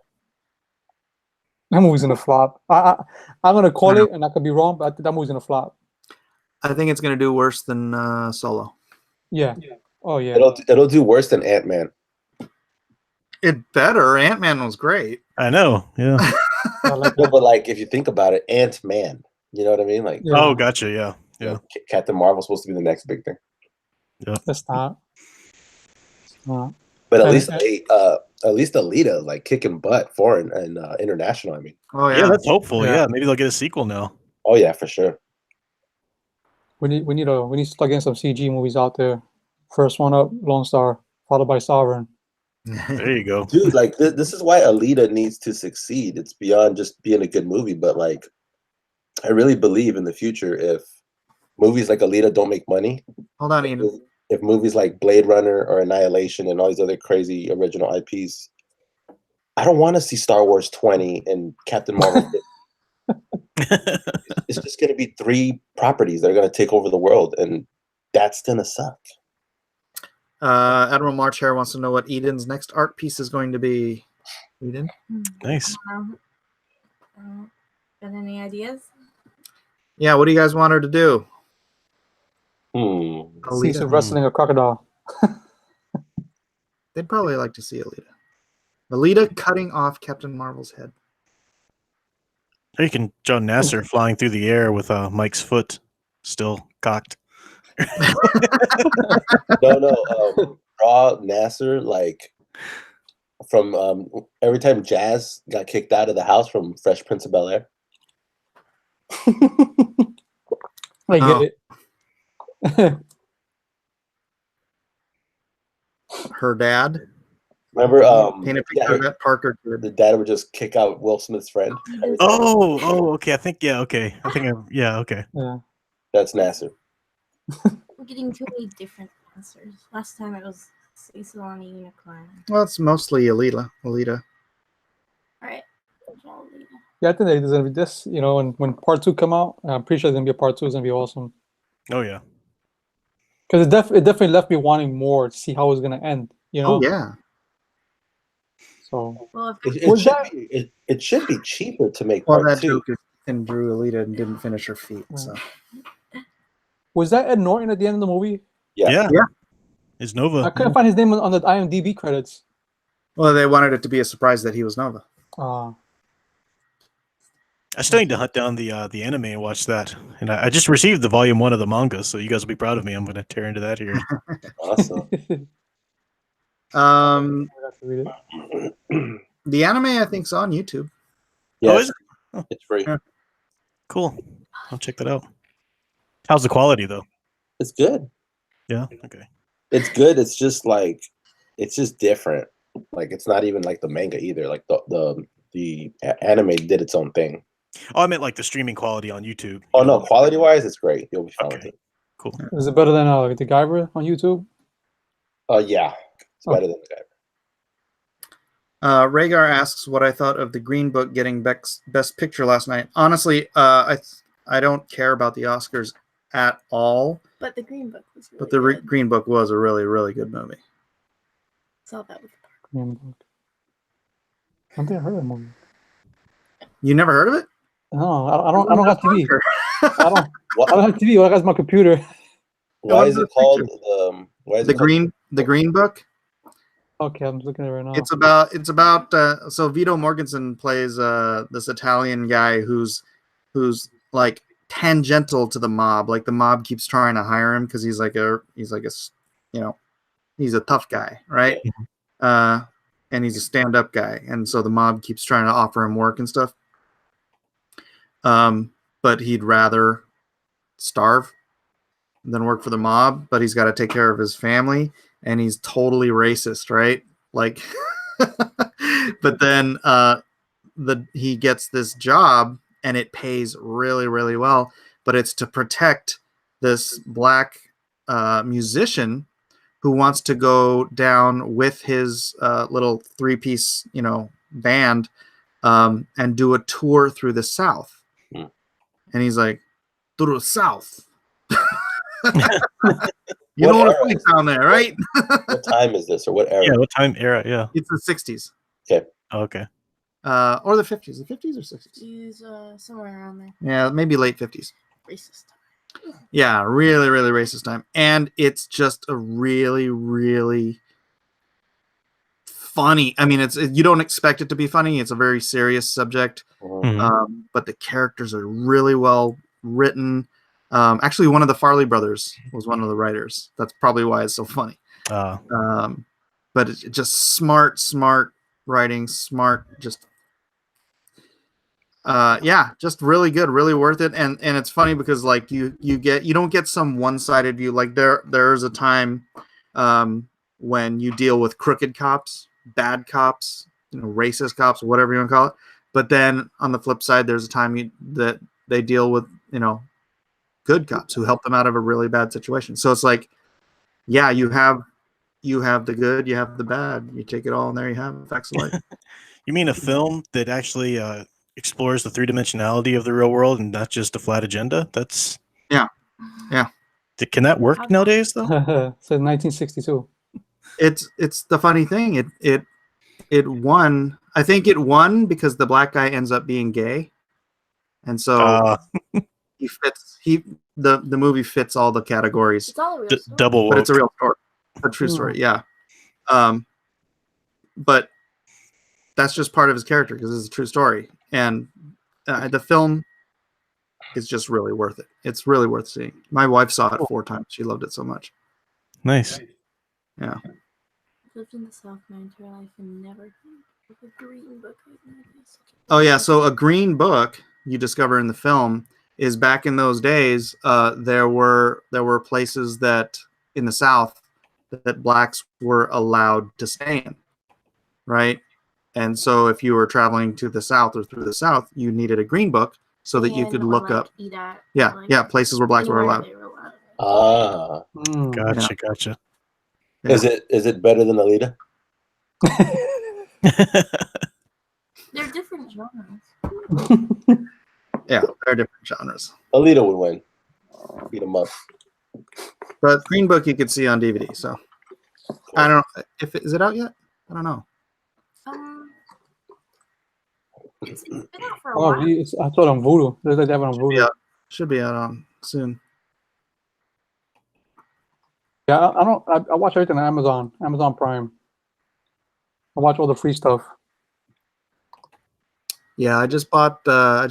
That movie's gonna flop. I'm gonna call it, and I could be wrong, but I think that movie's gonna flop. I think it's going to do worse than Solo. Yeah. Oh yeah. It'll do worse than Ant-Man. It better. Ant-Man was great. I know. Yeah. No, but like if you think about it, Ant-Man. You know what I mean? Like, Yeah. Oh, gotcha. Yeah. Yeah. Captain Marvel's supposed to be the next big thing. That's not. But at And- least Alita like kicking butt foreign and international. I mean, Oh Yeah, yeah. that's hopeful. Yeah. Yeah. Maybe they'll get a sequel now. oh yeah, for sure. We need to start getting some CG movies out there. First one up, Lone Star, followed by Sovereign. There you go. Dude, like this is why Alita needs to succeed. It's beyond just being a good movie, but like I really believe in the future if movies like Alita don't make money, Hold on, Eden. if movies like Blade Runner or Annihilation and all these other crazy original IPs, I don't want to see Star Wars 20 and Captain Marvel 50. It's just going to be 3 properties that are going to take over the world, and that's going to suck. Admiral March Hare wants to know what Eden's next art piece is going to be. Eden? Nice. Got any ideas? Yeah, what do you guys want her to do? Hmm. See some wrestling a crocodile. They'd probably like to see Alita. Alita cutting off Captain Marvel's head. Or you can John Nasser flying through the air with Mike's foot still cocked. No. Raw Nasser, like from every time Jazz got kicked out of the house from Fresh Prince of Bel-Air. I get it. Her dad. Remember, Paint a picture of that Parker kid. the dad would just kick out Will Smith's friend. every time. Oh, okay. I think, okay. Okay. Yeah. That's Nasser. We're getting too many different answers. Last time it was Cecil on a unicorn. Well, it's mostly Alita. All right. Alita. Yeah, I think there's gonna be this. When part 2 come out, I'm pretty sure there's gonna be a part 2. It's gonna be awesome. Oh, yeah. Because it definitely left me wanting more to see how it's gonna end. Oh yeah. So Well, if It should be cheaper to make Well, part that 2. joke is and drew Alita and didn't finish her feet. So was that Ed Norton at the end of the movie? Yeah. Yeah. Is Nova. I couldn't find his name on the IMDb credits. Well, they wanted it to be a surprise that he was Nova. I still need to hunt down the anime and watch that. And I just received the volume 1 of the manga, so you guys will be proud of me. I'm going to tear into that here. Awesome. Um, I have to read it. the anime I think's on YouTube. Yeah, Oh, is it? it's free. Yeah. Cool. I'll check that out. How's the quality though? It's good. Yeah. Okay. It's good. It's just like, it's just different. Like, it's not even like the manga either. Like the anime did its own thing. Oh, I meant like the streaming quality on YouTube. Oh no, quality wise, it's great. You'll be fine with Okay. it. Cool. Is it better than the Guyver on YouTube? Yeah, it's better than the guy. Rhaegar asks what I thought of the Green Book getting Best Picture last night. Honestly, I don't care about the Oscars at all. But the Green Book was really But the good. Green Book was a really, really good movie. Saw that with Green Book. I don't think I heard that movie. You never heard of it? No, I don't have TV. I don't have TV. All I got is my computer. Why is it called? Why is The it called? The Green Book. Okay, I'm just looking at it right now. It's about so Vito Mortensen plays this Italian guy who's like tangential to the mob. Like the mob keeps trying to hire him because he's like a he's a tough guy, right? And he's a stand-up guy, and so the mob keeps trying to offer him work and stuff. But he'd rather starve than work for the mob, but he's got to take care of his family, and he's totally racist, right? Like, but then he gets this job, and it pays really, really well, but it's to protect this black musician who wants to go down with his little 3-piece, band and do a tour through the South. And he's like, through the South. You know what it's like down there, right? What time is this, or what era? Yeah. What time era? Yeah. It's the 60s. Okay. Okay. Or the 50s. The 50s or 60s? Use somewhere around there. Yeah, maybe late 50s. Racist. Yeah, really, really racist time. And it's just a really, really funny. I mean, you don't expect it to be funny. It's a very serious subject. Mhm. But the characters are really well written. Actually, one of the Farley brothers was one of the writers. That's probably why it's so funny. But it's just smart writing, just just really good, really worth it. And it's funny because like you don't get some one-sided view. Like there's a time when you deal with crooked cops, bad cops, racist cops, whatever you want to call it. But then on the flip side, there's a time that they deal with good cops who help them out of a really bad situation. So it's like, yeah, you have the good, you have the bad, you take it all, and there you have it. Facts of life. You mean a film that actually explores the 3-dimensionality of the real world and not just a flat agenda? That's yeah. Can that work nowadays though? So 1962. It's the funny thing. It won. I think it won because the black guy ends up being gay, and so he fits. The movie fits all the categories. It's all a real story. Double woke. But it's a real story, a true story. Yeah. But that's just part of his character because it's a true story, and the film is just really worth it. It's really worth seeing. My wife saw it 4 times. She loved it so much. Nice. Yeah. Lived in the South my entire life and never heard of a Green Book. Oh yeah. So a Green Book you discover in the film is back in those days. There were places that in the South that blacks were allowed to stay in, right? And so if you were traveling to the South or through the South, you needed a Green Book so that you could look up. Places where blacks were allowed. Gotcha. Yeah. Is it better than Alita? They're different genres. Yeah, they're different genres. Alita would win. Beat 'em up. But Green Book you could see on DVD. So I don't know if is it out yet. I don't know. It's been out for a while. I saw it on Voodoo. There's like that one on Voodoo. Should be out on soon. Yeah, I don't. I watch everything on Amazon Prime. I watch all the free stuff. Yeah, I just bought the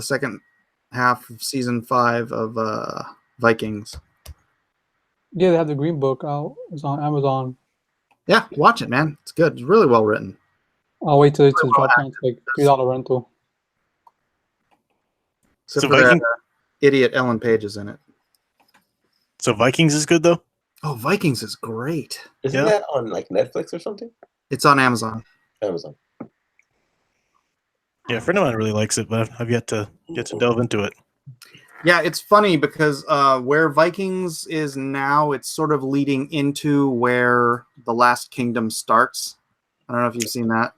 second half of season 5 of Vikings. Yeah, they have the Green Book out. It's on Amazon. Yeah, watch it, man. It's good. It's really well written. I'll wait till it's dropped down to like $3 rental. Except So for that Viking- idiot Ellen Page is in it. So Vikings is good though. Oh, Vikings is great. Isn't Yeah. that on like Netflix or something? It's on Amazon. Amazon. Yeah, a friend of mine really likes it, but I've yet to delve into it. Yeah, it's funny because where Vikings is now, it's sort of leading into where The Last Kingdom starts. I don't know if you've seen that.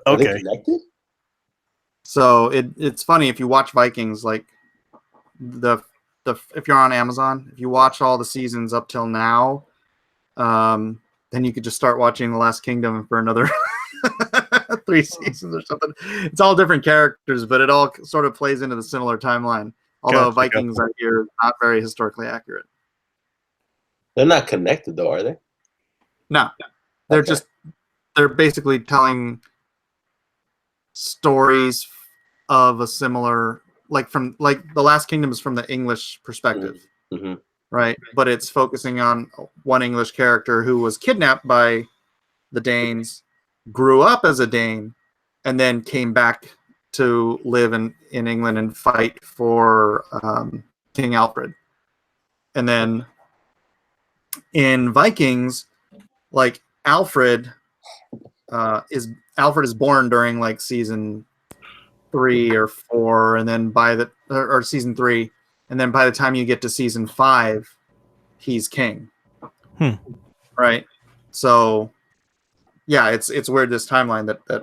Are they Okay. connected? So it's funny if you watch Vikings, like the if you're on Amazon, if you watch all the seasons up till now, then you could just start watching The Last Kingdom for another 3 seasons or something. It's all different characters, but it all sort of plays into the similar timeline. Although Gotcha, Vikings are here not very historically accurate. They're not connected though, are they? No, they're Okay. they're basically telling stories of a similar, like The Last Kingdom is from the English perspective, Mm-hmm. right? But it's focusing on one English character who was kidnapped by the Danes, grew up as a Dane, and then came back to live in England and fight for King Alfred. And then in Vikings, like Alfred is born during like season 3 or 4, and then or season 3, and then by the time you get to season 5, he's king. Right. So yeah, it's weird, this timeline that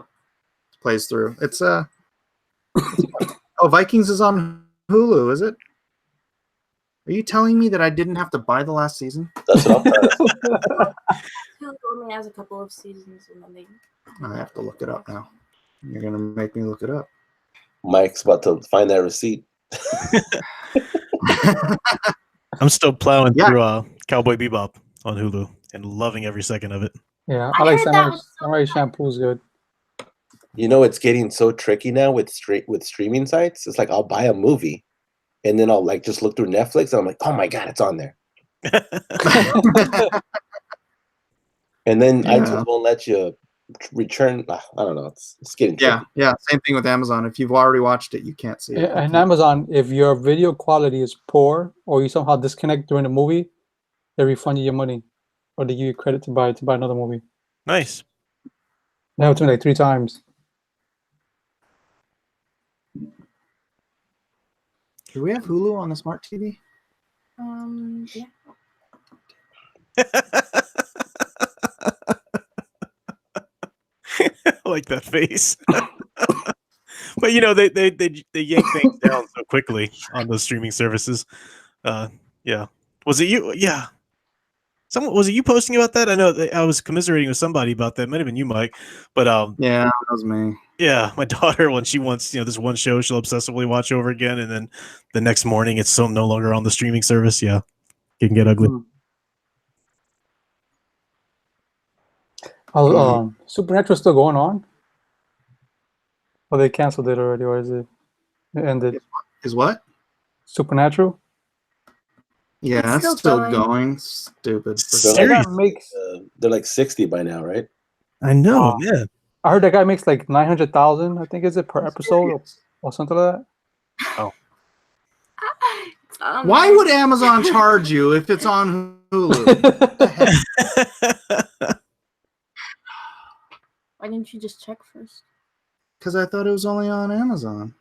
plays through. It's oh, Vikings is on Hulu, is it? Are you telling me that I didn't have to buy the last season? That's what I'm trying to Hulu only has a couple of seasons, and then they. I have to look it up now. You're gonna make me look it up. Mike's about to find that receipt. I'm still plowing Yeah. through Cowboy Bebop on Hulu and loving every second of it. Yeah, I I like heard that Samurai. was so Samurai Shampoo's good. You know, it's getting so tricky now with streaming sites. It's like I'll buy a movie, and then I'll like just look through Netflix, and I'm like, oh my god, it's on there. And then Yeah. iTunes won't let you return. I don't know. It's getting tricky. Yeah. Same thing with Amazon. If you've already watched it, you can't see it. You And can't- Amazon, if your video quality is poor or you somehow disconnect during the movie, they refund you your money, or they give you credit to buy another movie. Nice. That happened to me like 3 times. Do we have Hulu on the smart TV? Yeah. I like that face. But you know, they yank things down so quickly on those streaming services. Yeah. Was it you? Yeah. Was it you posting about that? I know I was commiserating with somebody about that. It might have been you, Mike. But Yeah, that was me. yeah, my daughter, when she wants, this one show she'll obsessively watch over again, and then the next morning it's so no longer on the streaming service. Yeah, it can get ugly. Supernatural still going on? Or they canceled it already, or is it ended? Is what? Supernatural? Yeah, It's that's still still going. going. Stupid. So That guy Serious? makes. They're like 60 by now, right? I know, man. I heard that guy makes like 900,000. I think is it per episode or something like that. It's not on Why there. would Amazon charge you if it's on Hulu? Why didn't you just check first? Because I thought it was only on Amazon.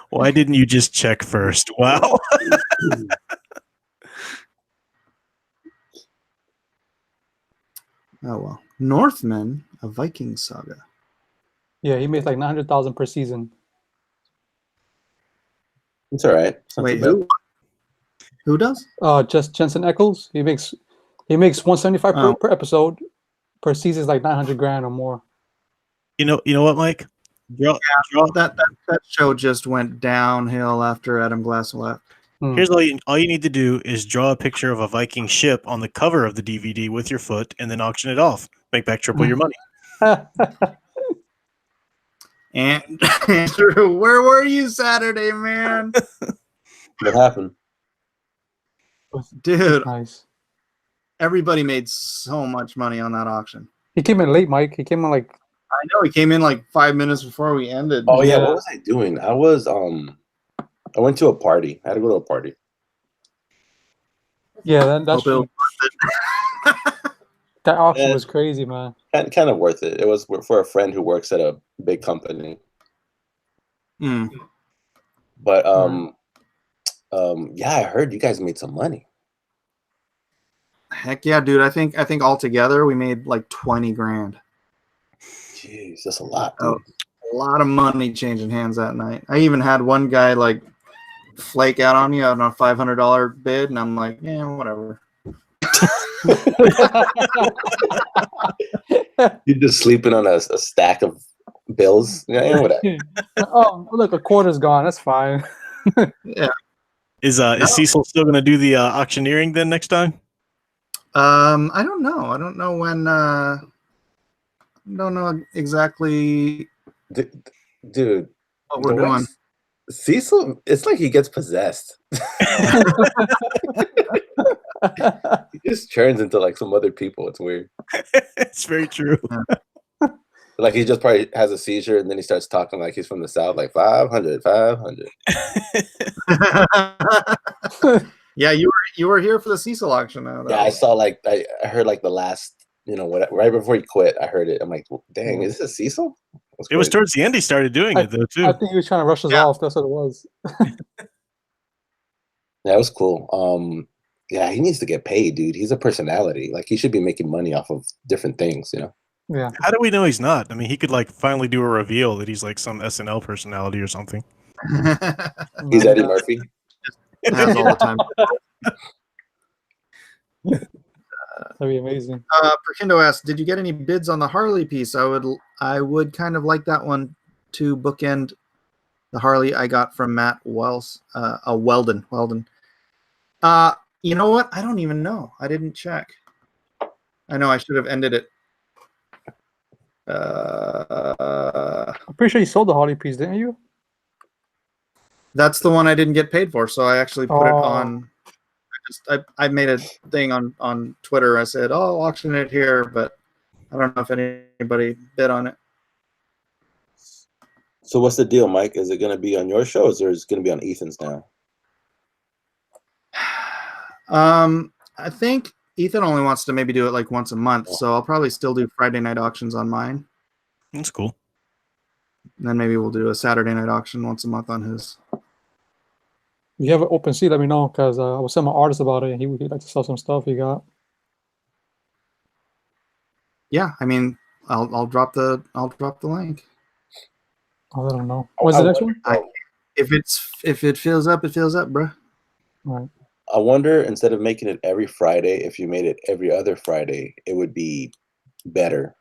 Why didn't you just check first? Wow. Oh well. Northman, a Viking saga. Yeah, he makes like 900,000 per season. It's all right. It's not Wait, too bad. who does? Just Jensen Ackles. He makes 175 Oh. per episode. Per season is like 900 grand or more. You know what, Mike? Draw, That show just went downhill after Adam Glass left. Here's all you need to do is draw a picture of a Viking ship on the cover of the DVD with your foot, and then auction it off. Make back triple your money. And Andrew, where were you Saturday, man? What happened? Dude, Nice. everybody made so much money on that auction. He came in late, Mike. He came in like I know he came in like 5 minutes before we ended. Oh yeah, Yeah. what was I doing? I went to a party. I had to go to a party. yeah. That's Hope that auction Yeah. was crazy, man. Kind of worth it. It was for a friend who works at a big company. Mm. But yeah, I heard you guys made some money. Heck yeah, dude. I think altogether we made like 20 grand. Jeez, that's a lot, Oh, dude. a lot of money changing hands that night. I even had one guy like flake out on me on a $500 bid, and I'm like, yeah, whatever. You're just sleeping on a stack of bills. Yeah, whatever. Oh, look, a quarter's gone. That's fine. Is Cecil still going to do the auctioneering then next time? I don't know. I don't know when. Don't know exactly Dude, what we're the way doing. Cecil, it's like he gets possessed. He just turns into like some other people. It's weird. It's very true. Like he just probably has a seizure and then he starts talking like he's from the South, like 500. Yeah, you were here for the Cecil auction. Yeah, I saw like I heard like the last, right before he quit, I heard it. I'm like, well, dang, is this Cecil? It was towards the end he started doing it though too. I think he was trying to rush us off. That's what it was. Yeah, it was cool. Yeah, he needs to get paid, dude. He's a personality. Like he should be making money off of different things, Yeah. How do we know he's not? I mean, he could like finally do a reveal that he's like some SNL personality or something. He's Eddie Murphy. Has all the time. That'd be amazing. Perkindo asked, "Did you get any bids on the Harley piece? I would kind of like that one to bookend the Harley I got from Matt Wells. Weldon. You know what? I don't even know. I didn't check. I know I should have ended it. I'm pretty sure you sold the Harley piece, didn't you? That's the one I didn't get paid for, so I actually put it Oh. on. I made a thing on Twitter. I said, "Oh, I'll auction it here," but I don't know if anybody bid on it. So what's the deal, Mike? Is it going to be on your shows or is it going to be on Ethan's now? I think Ethan only wants to maybe do it like once a month, so I'll probably still do Friday night auctions on mine. That's cool. And then maybe we'll do a Saturday night auction once a month on his. If you have an open seat, let me know because I was telling my artist about it. He'd like to sell some stuff he got. Yeah, I mean, I'll drop the link. I don't know. When's the next one? If it fills up, it fills up, bro. All right. I wonder, instead of making it every Friday, if you made it every other Friday, it would be better.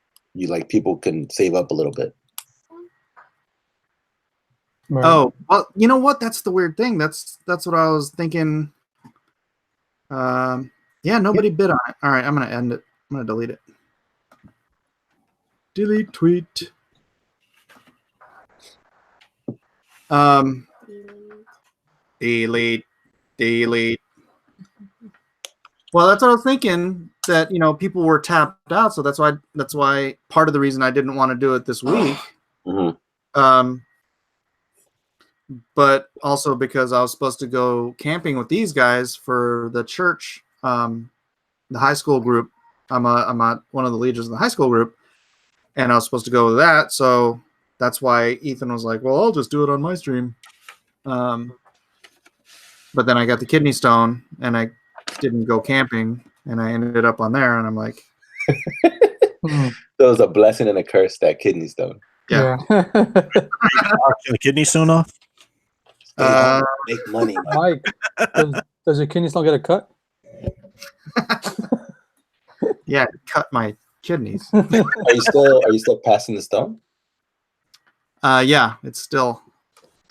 People can save up a little bit. Right. Oh, well, you know what? That's the weird thing. That's what I was thinking. Yeah, nobody bid on it. All right, I'm gonna end it. I'm gonna delete it. Delete tweet. Delete. Well, that's what I was thinking. That people were tapped out, so that's why part of the reason I didn't want to do it this week. Mm-hmm. But also because I was supposed to go camping with these guys for the church, the high school group. I'm one of the leaders of the high school group, and I was supposed to go with that. So that's why Ethan was like, "Well, I'll just do it on my stream." But then I got the kidney stone, and I didn't go camping, and I ended up on there, and I'm like, So it was a blessing and a curse, that kidney stone. Yeah. The kidney stone off? Make money, Mike, does your kidney stone get a cut? Yeah, cut my kidneys. Are you still passing the stone? Yeah, it's still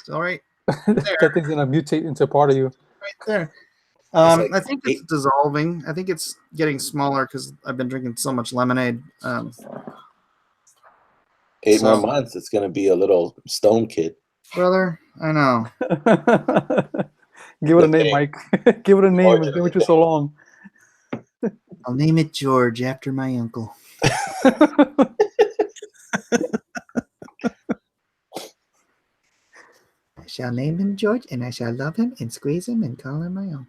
right. That thing's gonna mutate into part of you. right there. like I think it's dissolving. I think it's getting smaller because I've been drinking so much lemonade. 8 more months, it's gonna be a little stone kid. Brother, I know. Give it a name, Mike. Give it a name. It's been with you so long. I'll name it George after my uncle. I shall name him George, and I shall love him and squeeze him and call him my own.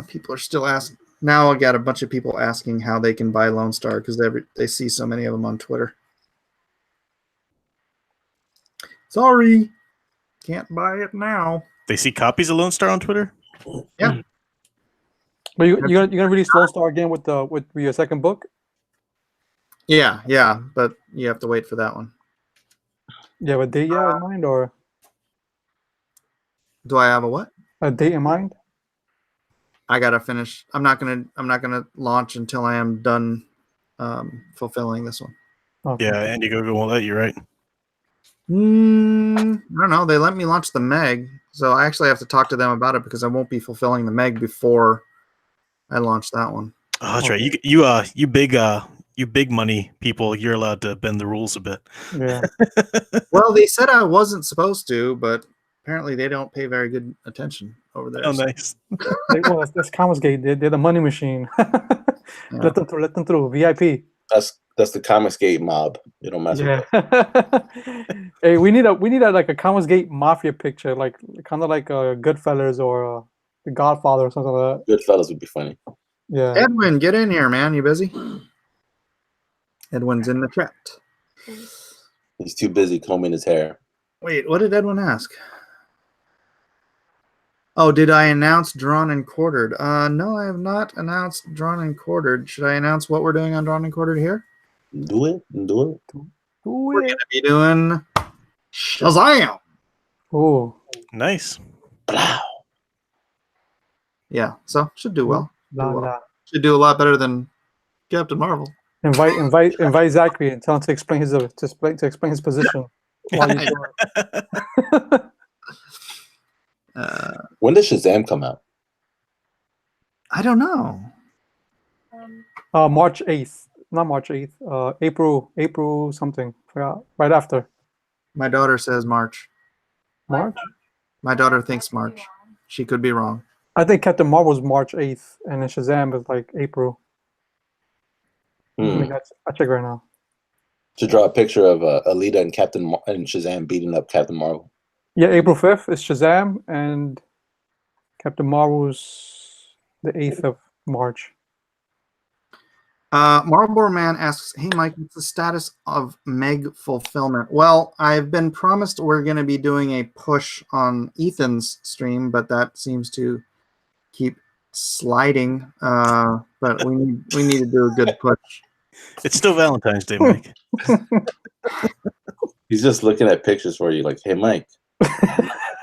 People are still asking. Now I got a bunch of people asking how they can buy Lone Star because they see so many of them on Twitter. Sorry, can't buy it now. They see copies of Lone Star on Twitter. Yeah, But you're gonna release Lone Star again with your second book? yeah, but you have to wait for that one. You have a date in mind, or Do I have a what? a date in mind? I gotta finish. I'm not gonna launch until I am done fulfilling this one. Okay. Yeah, Indiegogo won't let you, right? I don't know. They let me launch the Meg, so I actually have to talk to them about it because I won't be fulfilling the Meg before I launch that one. Oh, that's right. You big money people. You're allowed to bend the rules a bit. Yeah. Well, they said I wasn't supposed to, but apparently they don't pay very good attention over there. Oh, nice. Well, that's Comicsgate. They're the money machine. Yeah. Let them through. Let them through. VIP. That's the Comicsgate mob. You don't mess with Yeah. Hey, we need a like a Comicsgate mafia picture, like kind of like Goodfellas or The Godfather or something like that. Goodfellas would be funny. Yeah. Edwin, get in here, man. You busy? Edwin's in the chat. He's too busy combing his hair. Wait, what did Edwin ask? Oh, did I announce Drawn and Quartered? No, I have not announced Drawn and Quartered. Should I announce what we're doing on Drawn and Quartered here? Do it. We're going to be doing Shazam! Oh. Nice. Yeah, so should do well. La. Should do a lot better than Captain Marvel. Invite Zachary and tell him to explain his position. While you do it. When does Shazam come out? I don't know. March 8th. Not March 8th. April something. Forgot. Right after. My daughter says March. March? My daughter thinks March. She could be wrong. I think Captain Marvel's March 8th, and then Shazam is like April. I'll check right now. To draw a picture of Alita and and Shazam beating up Captain Marvel. Yeah, April 5th is Shazam, and Captain Marvel's the 8th of March. Marlboro Man asks, hey, Mike, what's the status of Meg fulfillment? Well, I've been promised we're going to be doing a push on Ethan's stream, but that seems to keep sliding. But we need to do a good push. It's still Valentine's Day, Mike. He's just looking at pictures for you, like, hey, Mike.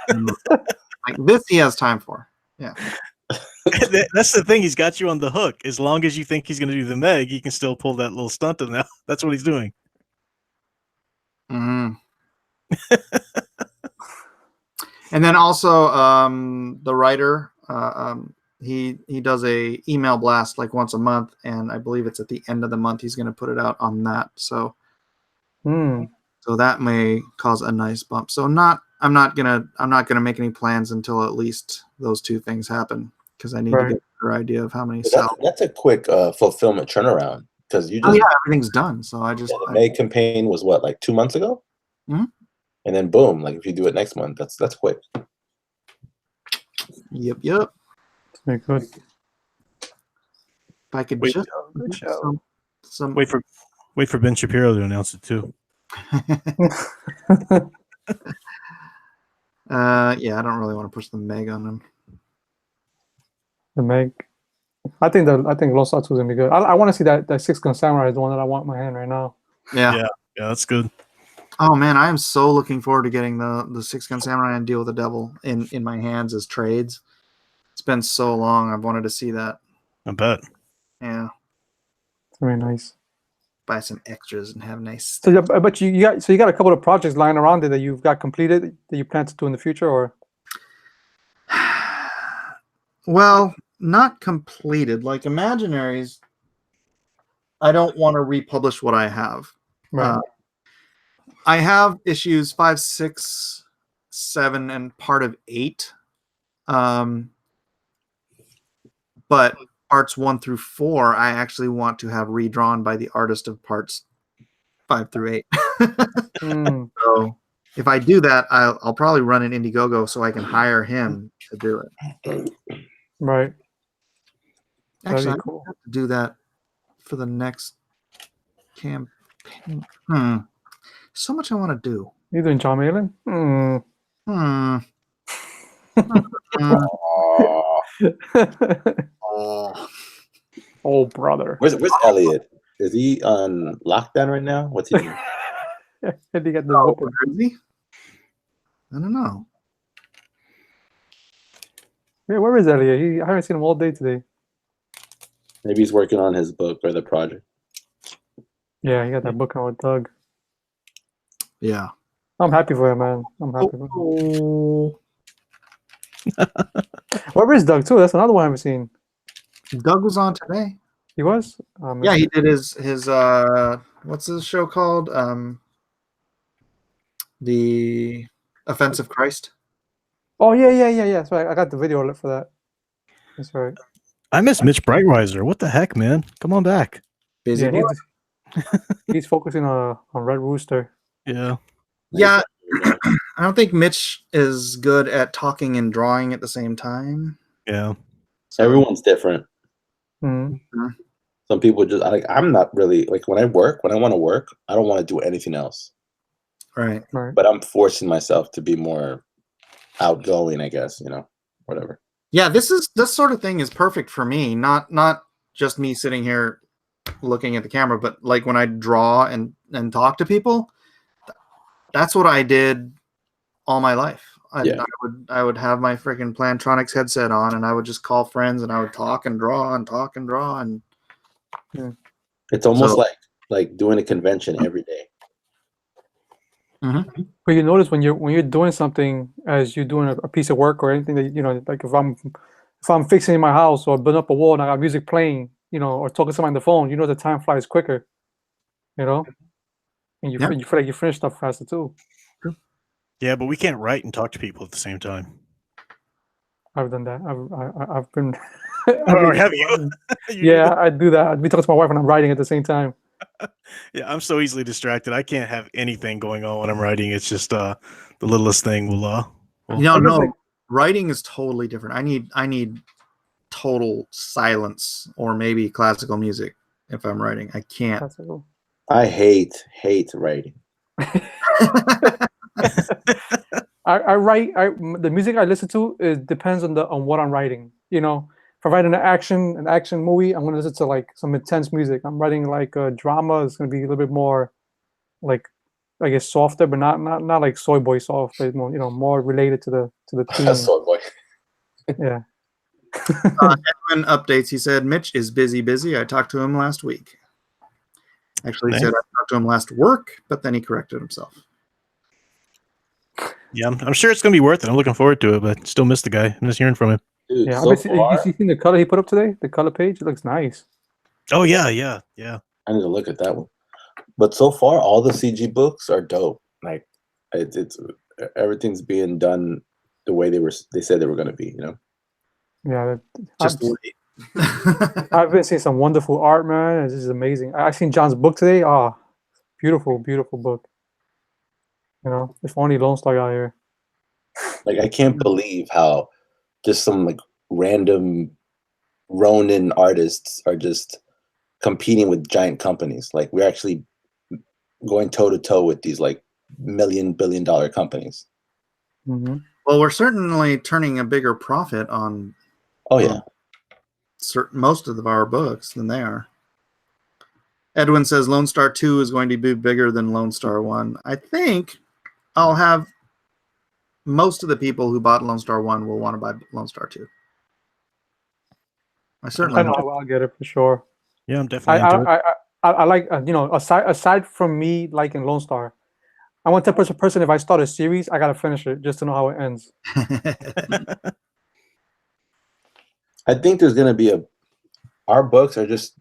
Like this he has time for. Yeah. That's the thing. He's got you on the hook. As long as you think he's going to do the Meg, he can still pull that little stunt in there. That's what he's doing. Mm-hmm. And then also the writer, he does a email blast like once a month, and I believe it's at the end of the month he's going to put it out on that. So so that may cause a nice bump. So I'm not gonna make any plans until at least those two things happen, because I need to get a better idea of how many sell. That's a quick fulfillment turnaround, because you just everything's done. So the May campaign was what, like 2 months ago? Mm-hmm. And then boom, like if you do it next month, that's quick. Yep. Very good. If I could Wait, just some wait for Ben Shapiro to announce it too. Yeah, I don't really want to push the Meg on him. The Meg. I think Lost Arts was gonna be good. I want to see that Six Gun Samurai is the one that I want in my hand right now. Yeah, that's good. Oh man, I am so looking forward to getting the Six Gun Samurai and Deal with the Devil in my hands as trades. It's been so long. I've wanted to see that. I bet. Yeah. It's very nice. buy some extras and have nice. So, but you got a couple of projects lying around there that you've got completed that you plan to do in the future, or? Well, not completed. Like Imaginaries, I don't want to republish what I have. Right. I have issues 5, 6, 7, and part of 8. But parts 1 through 4, I actually want to have redrawn by the artist of parts 5 through 8. So if I do that, I'll probably run an Indiegogo so I can hire him to do it. Right. Actually, That'd be cool. I have to do that for the next campaign. So much I want to do. You doing John Malin? Oh, brother. Where's Elliot? Is he on lockdown right now? What's he doing? Did he get the whooping? Is he? I don't know. Yeah, where is Elliot? I haven't seen him all day today. Maybe he's working on his book or the project. Yeah, he got that book out with Doug. Yeah. I'm happy for him, man. I'm happy for him. Where is Doug, too? That's another one I haven't seen. Doug was on today. He was? Yeah, he did his what's his show called? The Offensive Christ. Oh, yeah. That's right. I got the video alert for that. That's right. I miss Mitch Breitweiser. What the heck, man? Come on back. Busy Yeah, boy. he's focusing on Red Rooster. Yeah. Yeah. I don't think Mitch is good at talking and drawing at the same time. Yeah. So, Everyone's different. Mm-hmm. Some people just I'm not really like when I want to work, I don't want to do anything else. right. But I'm forcing myself to be more outgoing, I guess, whatever. Yeah, this sort of thing is perfect for me. Not just me sitting here looking at the camera, but like when I draw and talk to people, that's what I did all my life. I would have my freaking Plantronics headset on and I would just call friends and I would talk and draw and Yeah. It's almost like doing a convention every day. Mm-hmm. But you notice when you're doing something as you're doing a piece of work or anything that like if I'm fixing my house or building up a wall and I got music playing, or talking to someone on the phone, the time flies quicker, and you feel like you finish stuff faster too. Yeah, but we can't write and talk to people at the same time. I've done that. I've been. Oh, have you? Yeah, I do that. I'd be talking to my wife and I'm writing at the same time. Yeah, I'm so easily distracted. I can't have anything going on when I'm writing. It's just the littlest thing will. No, writing is totally different. I need total silence or maybe classical music if I'm writing. I can't. Classical. I hate writing. I write. The music I listen to depends on what I'm writing. If I'm writing an action movie, I'm gonna listen to like some intense music. I'm writing like a drama. It's gonna be a little bit more, like, I guess softer, but not like Soy Boy soft, but more more related to the theme. Soy Boy. Yeah. Edwin updates. He said Mitch is busy. I talked to him last week. Actually, he said I talked to him last work, but then he corrected himself. Yeah, I'm sure it's gonna be worth it. I'm looking forward to it, but still miss the guy. I'm just hearing from him. Dude, Yeah, so far, you seen the color he put up today? The color page, it looks nice. Oh yeah. I need to look at that one. But so far, all the CG books are dope. Like it's everything's being done the way they said they were going to be. Yeah, Just wait. I've been seeing some wonderful art, man. This is amazing. I seen John's book today. Beautiful book. If only Lone Star got here. Like I can't believe how just some like random Ronin artists are just competing with giant companies. Like we're actually going toe to toe with these like billion-dollar companies. Mm-hmm. Well, we're certainly turning a bigger profit on. Oh yeah. Most of our books than they are. Edwin says Lone Star 2 is going to be bigger than Lone Star 1. I think I'll have most of the people who bought Lone Star 1 will want to buy Lone Star 2. I certainly I know I'll get it for sure. Yeah, I'm definitely into it. I like you know, aside from me liking Lone Star, I'm one type of person. If I start a series, I gotta finish it just to know how it ends. I think there's gonna be our books are just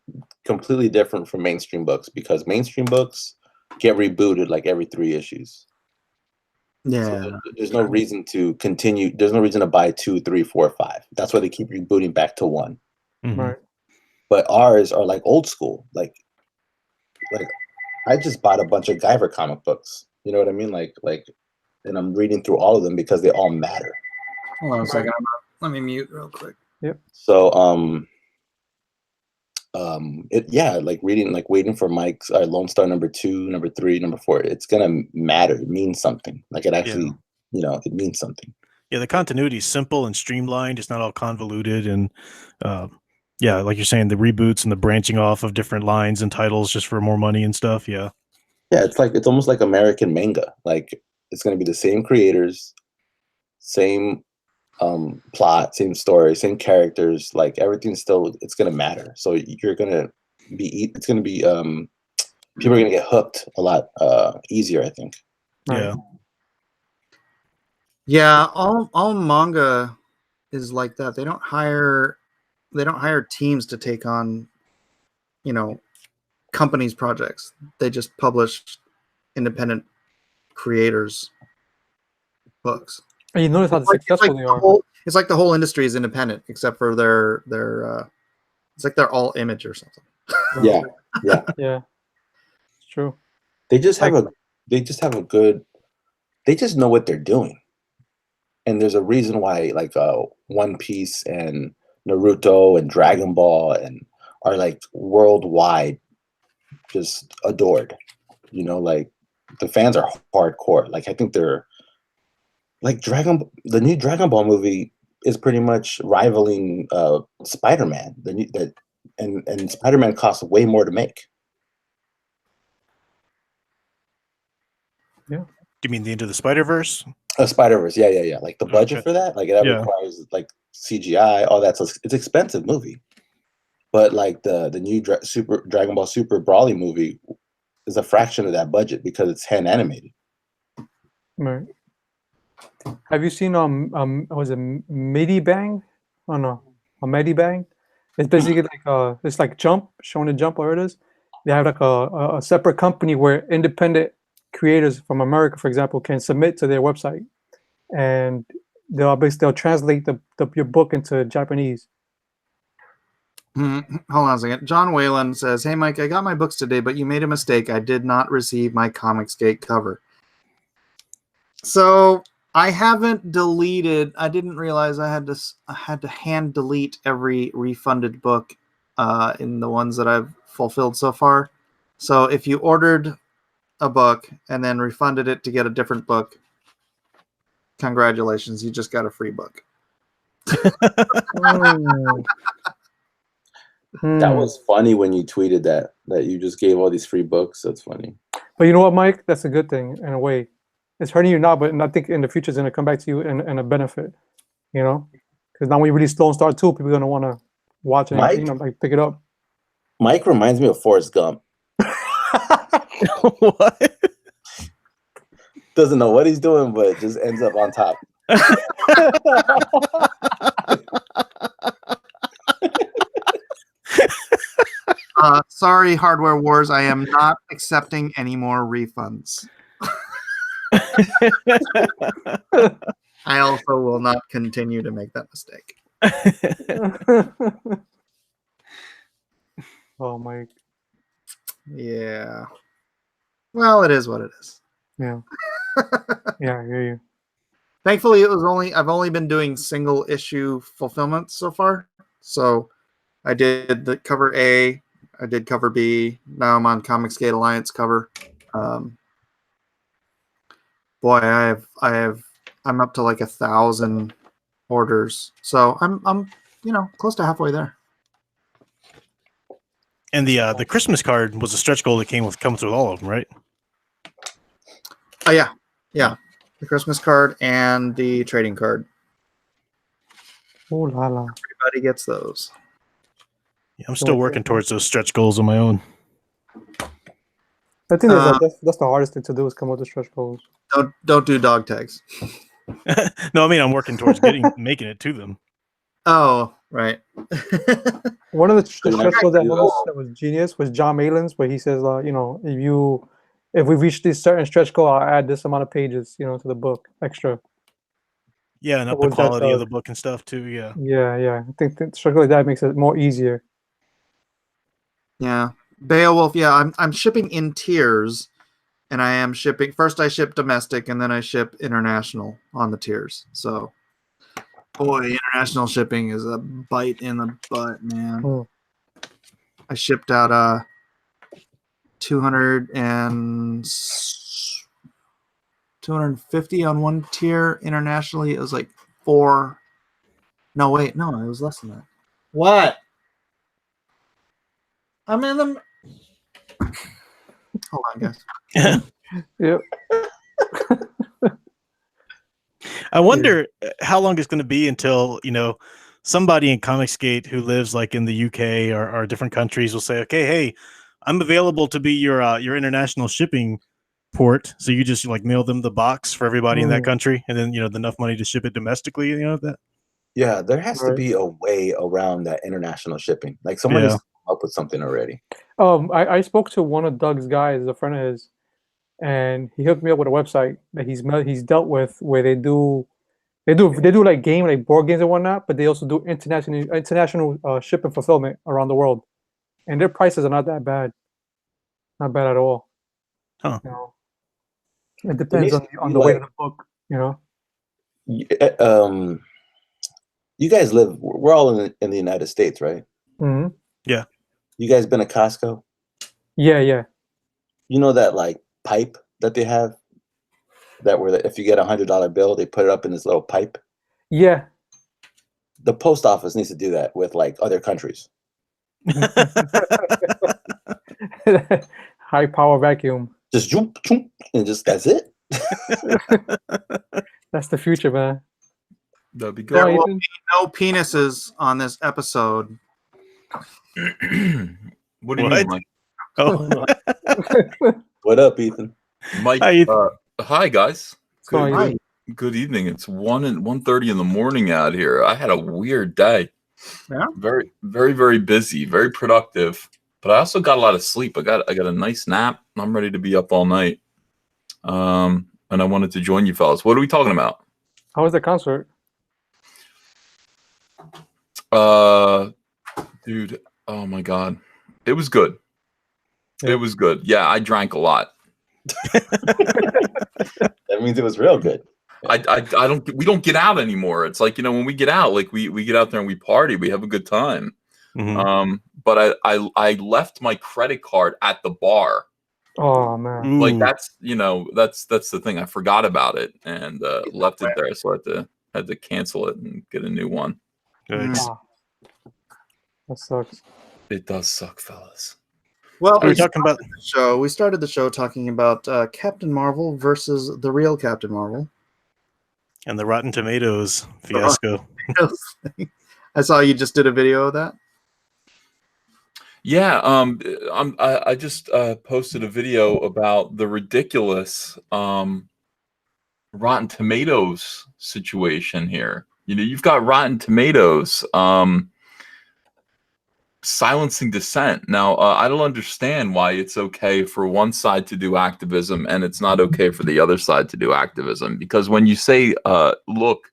completely different from mainstream books because mainstream books get rebooted like every 3 issues. Yeah. So there's no reason to continue. There's no reason to buy 2, 3, 4, 5. That's why they keep rebooting back to 1. Mhm. Right. But ours are like old school. Like I just bought a bunch of Guyver comic books. You know what I mean? Like, and I'm reading through all of them because they all matter. Hold on a second. Let me mute real quick. So, like reading, like waiting for Mike's Lone Star number 2, number 3, number 4. It's gonna matter. It means something. Like it actually, it means something. Yeah, the continuity is simple and streamlined. It's not all convoluted, and yeah, like you're saying, the reboots and the branching off of different lines and titles just for more money and stuff. Yeah, Yeah, it's almost like American manga. Like it's gonna be the same creators, same plot, same story, same characters. Like everything's still, it's gonna matter. So you're gonna be, it's gonna be, people are gonna get hooked a lot easier, I think. yeah. Yeah, all manga is like that. They don't hire teams to take on, companies' projects. They just publish independent creators' books. And you notice how successful they are. It's like the whole industry is independent, except for their it's like they're all image or something. Yeah. Yeah, it's true. They just have they just know what they're doing. And there's a reason why like One Piece and Naruto and Dragon Ball and are like worldwide just adored. Like the fans are hardcore. Like I think they're like the new Dragon Ball movie is pretty much rivaling Spider-Man. And Spider-Man costs way more to make. Yeah. You mean the Into the Spider-Verse? Spider-Verse, yeah. Like the budget for that, like that requires like CGI, all that. So it's expensive movie. But like the new Dragon Ball Super Brawly movie is a fraction of that budget because it's hand animated. Right. Have you seen was it Medibang? Oh no, a Medibang. It's basically like it's like Jump, showing a Jump, whatever it is. They have like a separate company where independent creators from America, for example, can submit to their website, and they'll translate your book into Japanese. Hold on a second. John Whalen says, "Hey Mike, I got my books today, but you made a mistake. I did not receive my Comicsgate cover." So I haven't deleted. I didn't realize I had to hand delete every refunded book in the ones that I've fulfilled so far. So if you ordered a book and then refunded it to get a different book, congratulations, you just got a free book. That was funny when you tweeted that you just gave all these free books. That's funny. But you know what, Mike? That's a good thing in a way. It's hurting you now, but I think in the future it's going to come back to you in a benefit. Because now when you release Lone Star 2, people are going to want to watch it, and, like pick it up. Mike reminds me of Forrest Gump. What? Doesn't know what he's doing, but just ends up on top. Sorry, Hardware Wars. I am not accepting any more refunds. I also will not continue to make that mistake. Oh, Mike. Yeah. Well, it is what it is. Yeah. Yeah, I hear you. Thankfully, I've only been doing single issue fulfillments so far. So I did the cover A, I did cover B. Now I'm on Comicsgate Alliance cover. Boy, I'm up to like 1,000 orders. So I'm close to halfway there. And the Christmas card was a stretch goal that comes with all of them, right? Oh yeah, the Christmas card and the trading card. Oh la la! Everybody gets those. Yeah, I'm still working towards those stretch goals on my own. I think that's the hardest thing to do is come up with stretch goals. Don't do dog tags. No, I mean I'm working towards making it to them. Oh, right. One of the stretch goals that I do, noticed that was genius was John Malin's, where he says, you know, if we reach this certain stretch goal, I'll add this amount of pages, you know, to the book extra. Yeah, and up the What that quality of does. the book and stuff too. Yeah. Yeah. I think stretch goal like that makes it more easier. Yeah. Beowulf, yeah, I'm shipping in tiers, and I am shipping first I ship domestic and then I ship international on the tiers. So boy, international shipping is a bite in the butt, man. Hmm. I shipped out 250 on one tier. Internationally, it was like 4. No, wait, no, it was less than that. What? I'm in them. Hold on, guys. Yep. I wonder how long it's going to be until, you know, somebody in Comicsgate who lives like in the UK or different countries will say, okay, hey, I'm available to be your international shipping port. So you just like mail them the box for everybody in that country, and then, you know, enough money to ship it domestically, you know, that. Yeah, there has to Right. be a way around that international shipping. Like someone needs to come up with something already. I spoke to one of Doug's guys, a friend of his, and he hooked me up with a website that he's dealt with where they do like board games and whatnot, but they also do international ship and fulfillment around the world, and their prices are not that bad, not bad at all. Huh. You know, it depends on the like, weight of the book. You know. You guys live. We're all in the United States, right? Mm-hmm. Yeah. You guys been to Costco? Yeah. You know that like pipe that they have, that where if you get $100 bill, they put it up in this little pipe. Yeah. The post office needs to do that with like other countries. High power vacuum. Just jump, and just that's it. That's the future, man. That'd be There good. will be no penises on this episode. What do you What? mean, Mike? Oh, What up, Ethan? Mike, Hi, Ethan. hi guys. What's going on, Ethan? Good evening. It's 1:30 in the morning out here. I had a weird day. Yeah? Very, very, very busy, very productive. But I also got a lot of sleep. I got a nice nap. I'm ready to be up all night. And I wanted to join you fellas. What are we talking about? How was the concert? Dude, oh my God. It was good. Yeah. It was good. Yeah, I drank a lot. That means it was real good. We don't get out anymore. It's like, you know, when we get out, like we get out there and we party, we have a good time. Mm-hmm. But I left my credit card at the bar. Oh man. Ooh. Like that's, you know, that's the thing. I forgot about it and left it there, so I had to cancel it and get a new one. Yikes. Ah, that sucks. It does suck, fellas. Well, We're talking about we started the show talking about Captain Marvel versus the real Captain Marvel. and the Rotten Tomatoes fiasco. I saw you just did a video of that. Yeah, I just posted a video about the ridiculous Rotten Tomatoes situation here. You know, you've got Rotten Tomatoes silencing dissent. Now, I don't understand why it's okay for one side to do activism and it's not okay for the other side to do activism. Because when you say, look,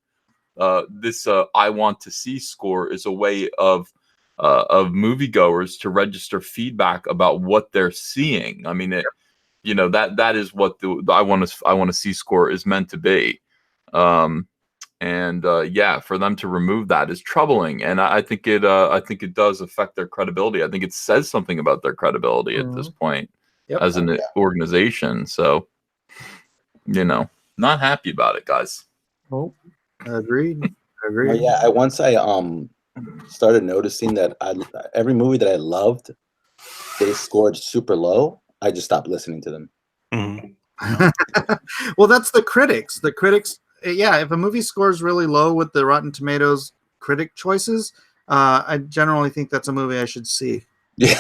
this I want to see score is a way of moviegoers to register feedback about what they're seeing. I mean, you know, that is what the I want to see score is meant to be. Yeah, for them to remove that is troubling, and I think it does affect their credibility. I think it says something about their credibility at this point as an organization. So, you know, not happy about it, guys. Oh, Agreed. Well, yeah, once I started noticing that every movie that I loved, they scored super low. I just stopped listening to them. Mm-hmm. Well, that's the critics. The critics, yeah, if a movie scores really low with the Rotten Tomatoes critic choices, I generally think that's a movie I should see. Yeah.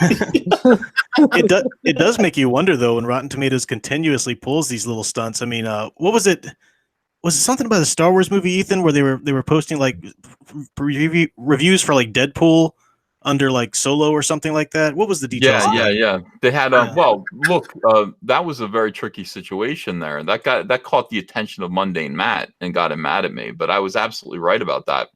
It does make you wonder though when Rotten Tomatoes continuously pulls these little stunts. I mean, what was it? Was it something about a Star Wars movie, Ethan, where they were posting like reviews for like Deadpool under like Solo or something like that? What was the details? Yeah. They had Yeah. well, look, that was a very tricky situation there. That caught the attention of Mundane Matt and got him mad at me. But I was absolutely right about that.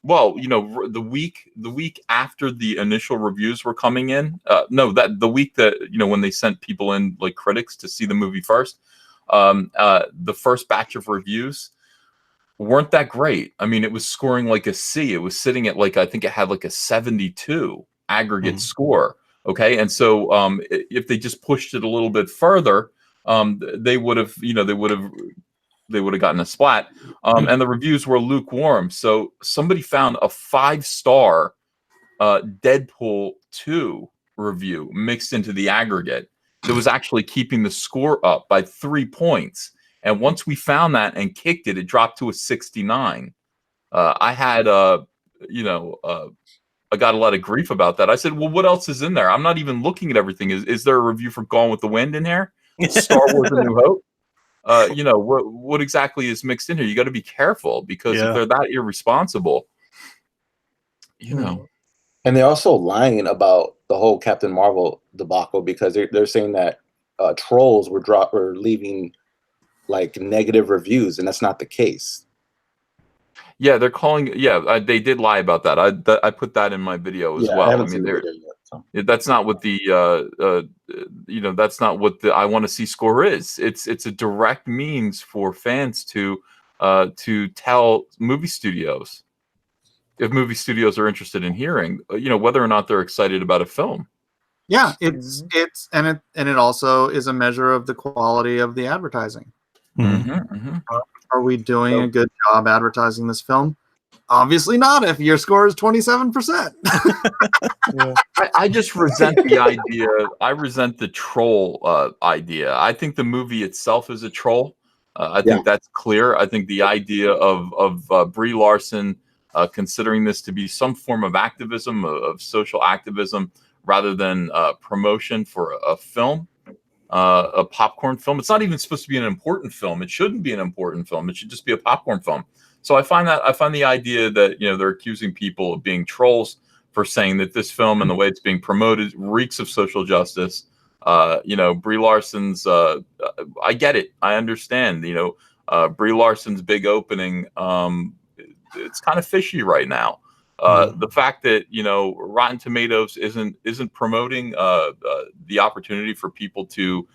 Well, the week after the initial reviews were coming in, the week that when they sent people in like critics to see the movie first, the first batch of reviews weren't that great. I mean, it was scoring like a C. It was sitting at like, I think it had like a 72 aggregate score. Okay. And so if they just pushed it a little bit further, they would have gotten a splat. And the reviews were lukewarm. So somebody found a 5-star Deadpool 2 review mixed into the aggregate that was actually keeping the score up by 3 points. And once we found that and kicked it, it dropped to a 69. I had, I got a lot of grief about that. I said, well, what else is in there? I'm not even looking at everything. Is there a review for Gone with the Wind in here? Star Wars: A New Hope? What exactly is mixed in here? You got to be careful because if they're that irresponsible, And they're also lying about the whole Captain Marvel debacle because they're saying that trolls were leaving like negative reviews, and that's not the case. Yeah, they're calling. Yeah, they did lie about that. I put that in my video as well. I haven't seen the video yet, so. That's not what that's not what the I want to see score is. It's a direct means for fans to tell movie studios, if movie studios are interested in hearing, whether or not they're excited about a film. Yeah, it also is a measure of the quality of the advertising. Are we doing a good job advertising this film? Obviously not if your score is 27%. I just resent the idea. I resent the troll idea. I think the movie itself is a troll. I think that's clear. I think the idea of Brie Larson considering this to be some form of activism, of social activism, rather than promotion for a film, a popcorn film. It's not even supposed to be an important film. It shouldn't be an important film. It should just be a popcorn film. So I find the idea that they're accusing people of being trolls for saying that this film and the way it's being promoted reeks of social justice. Brie Larson's. I get it. I understand. Brie Larson's big opening. It's kind of fishy right now. The fact that Rotten Tomatoes isn't promoting the opportunity for people to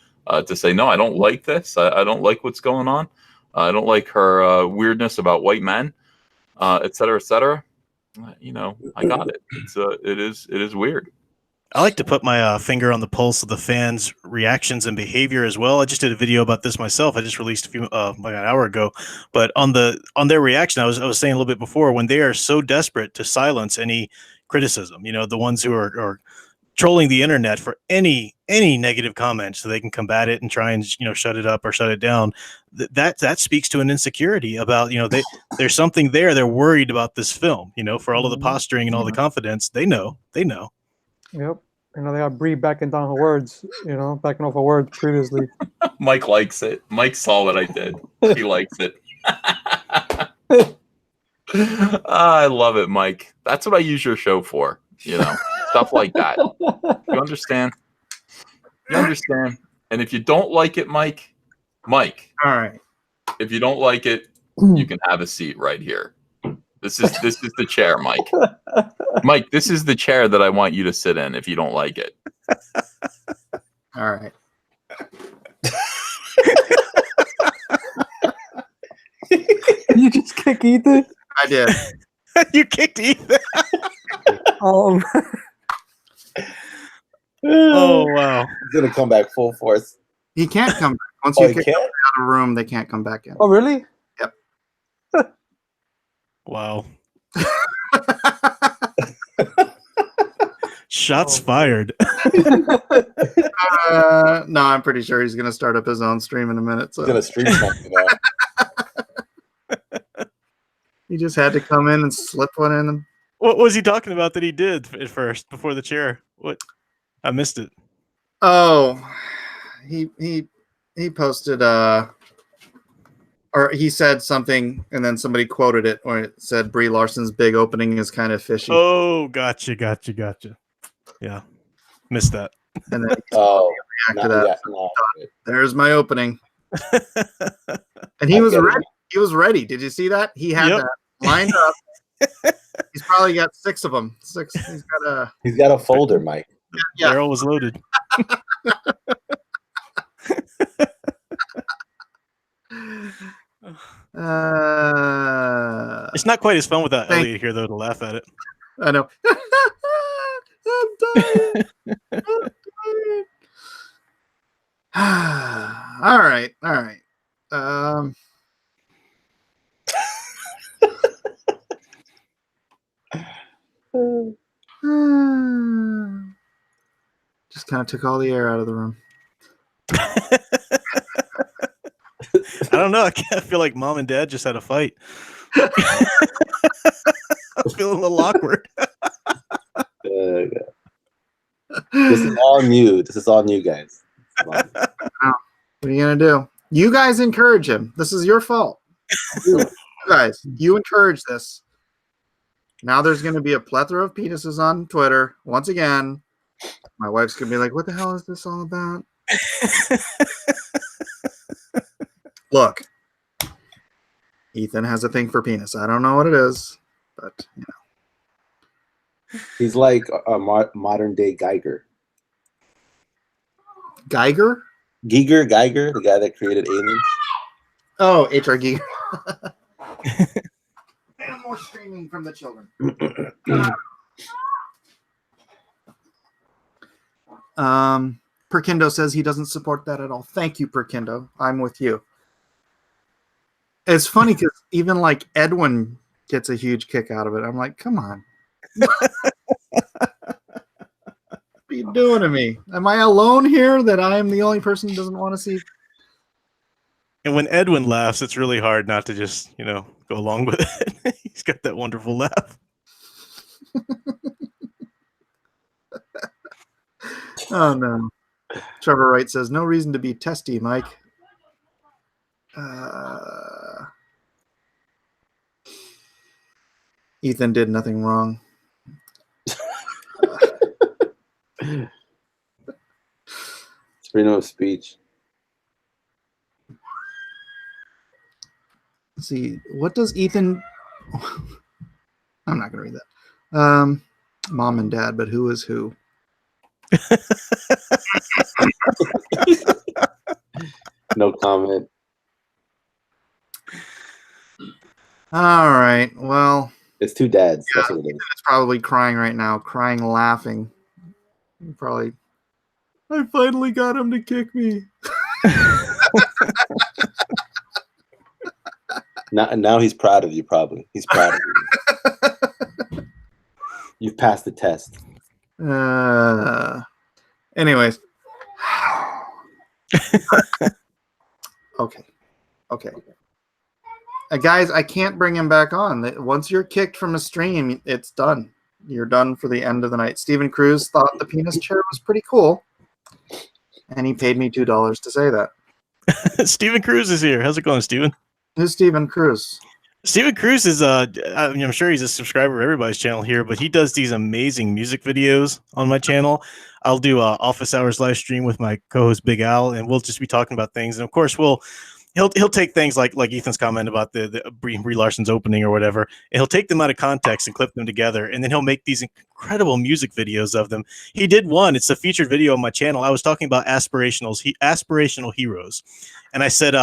say no, I don't like this. I don't like what's going on. I don't like her weirdness about white men, et cetera, et cetera. I got it. It is weird. I like to put my finger on the pulse of the fans' reactions and behavior as well. I just did a video about this myself. I just released like an hour ago. But on their reaction, I was saying a little bit before, when they are so desperate to silence any criticism, the ones who are trolling the internet for any negative comments so they can combat it and try and shut it up or shut it down. That speaks to an insecurity about there's something there. They're worried about this film. For all of the posturing and all the confidence, they know. Yep. They got Brie backing down her words, backing off her words previously. Mike likes it. Mike saw what I did. He likes it. I love it, Mike. That's what I use your show for. Stuff like that. You understand? You understand? And if you don't like it, Mike, all right. If you don't like it, you can have a seat right here. This is the chair, Mike. Mike, this is the chair that I want you to sit in if you don't like it. All right. You just kick Ethan? I did. You kicked Ethan. Oh wow. He's gonna come back full force. He can't come back. Once you kick him out of the room, they can't come back in. Oh, really? Yep. Wow. Shots fired. No, I'm pretty sure he's going to start up his own stream in a minute. So. He's gonna stream something now. He just had to come in and slip one in. What was he talking about that he did at first before the chair? What? I missed it. Oh, he posted or he said something, and then somebody quoted it, or it said Brie Larson's big opening is kind of fishy. Oh, gotcha. Yeah, missed that. And then Oh, react to that. yeah, no. There's my opening. And he was ready. He was ready. Did you see that? He had that lined up. He's probably got 6 of them. 6. He's got a folder, Mike. Yeah. Barrel was loaded. It's not quite as fun without Elliot here, though, to laugh at it. I know. I'm dying. All right. Just kind of took all the air out of the room. I don't know. I feel like mom and dad just had a fight. I'm feeling a little awkward. This is all new. Guys. What are you gonna do? You guys encourage him. This is your fault. You guys, you encourage this. Now there's gonna be a plethora of penises on Twitter once again. My wife's gonna be like, "What the hell is this all about?" Look, Ethan has a thing for penis. I don't know what it is, but you know. He's like a modern day Geiger. Geiger, the guy that created Aliens. Oh, H.R. Giger. And more screaming from the children. Perkindo says he doesn't support that at all. Thank you, Perkindo. I'm with you. It's funny because even like Edwin gets a huge kick out of it. I'm like, come on. What are you doing to me? Am I alone here that I am the only person who doesn't want to see? And when Edwin laughs, it's really hard not to just, go along with it. He's got that wonderful laugh. Oh, no. Trevor Wright says, no reason to be testy, Mike. Ethan did nothing wrong. It's freedom of speech. Let's see, what does Ethan... I'm not going to read that. Mom and dad, but who is who? No comment. All right, well... It's 2 dads. Yeah, that's what it is. Ethan's probably crying right now, laughing. Probably, I finally got him to kick me. Now he's proud of you, probably. He's proud of you. You've passed the test. Anyways. Okay. Guys, I can't bring him back on. Once you're kicked from a stream, it's done. You're done for the end of the night. Stephen Cruz thought the penis chair was pretty cool, and he paid me $2 to say that. Stephen Cruz is here. How's it going, Stephen? Who's Stephen Cruz? Stephen Cruz is I'm sure he's a subscriber of everybody's channel here, but he does these amazing music videos on my channel. I'll do a office hours live stream with my co-host Big Al, and we'll just be talking about things. And of course, he'll take things like Ethan's comment about the Brie Larson's opening or whatever, and he'll take them out of context and clip them together, and then he'll make these incredible music videos of them. He did one. It's a featured video on my channel. I was talking about aspirational heroes. And I said,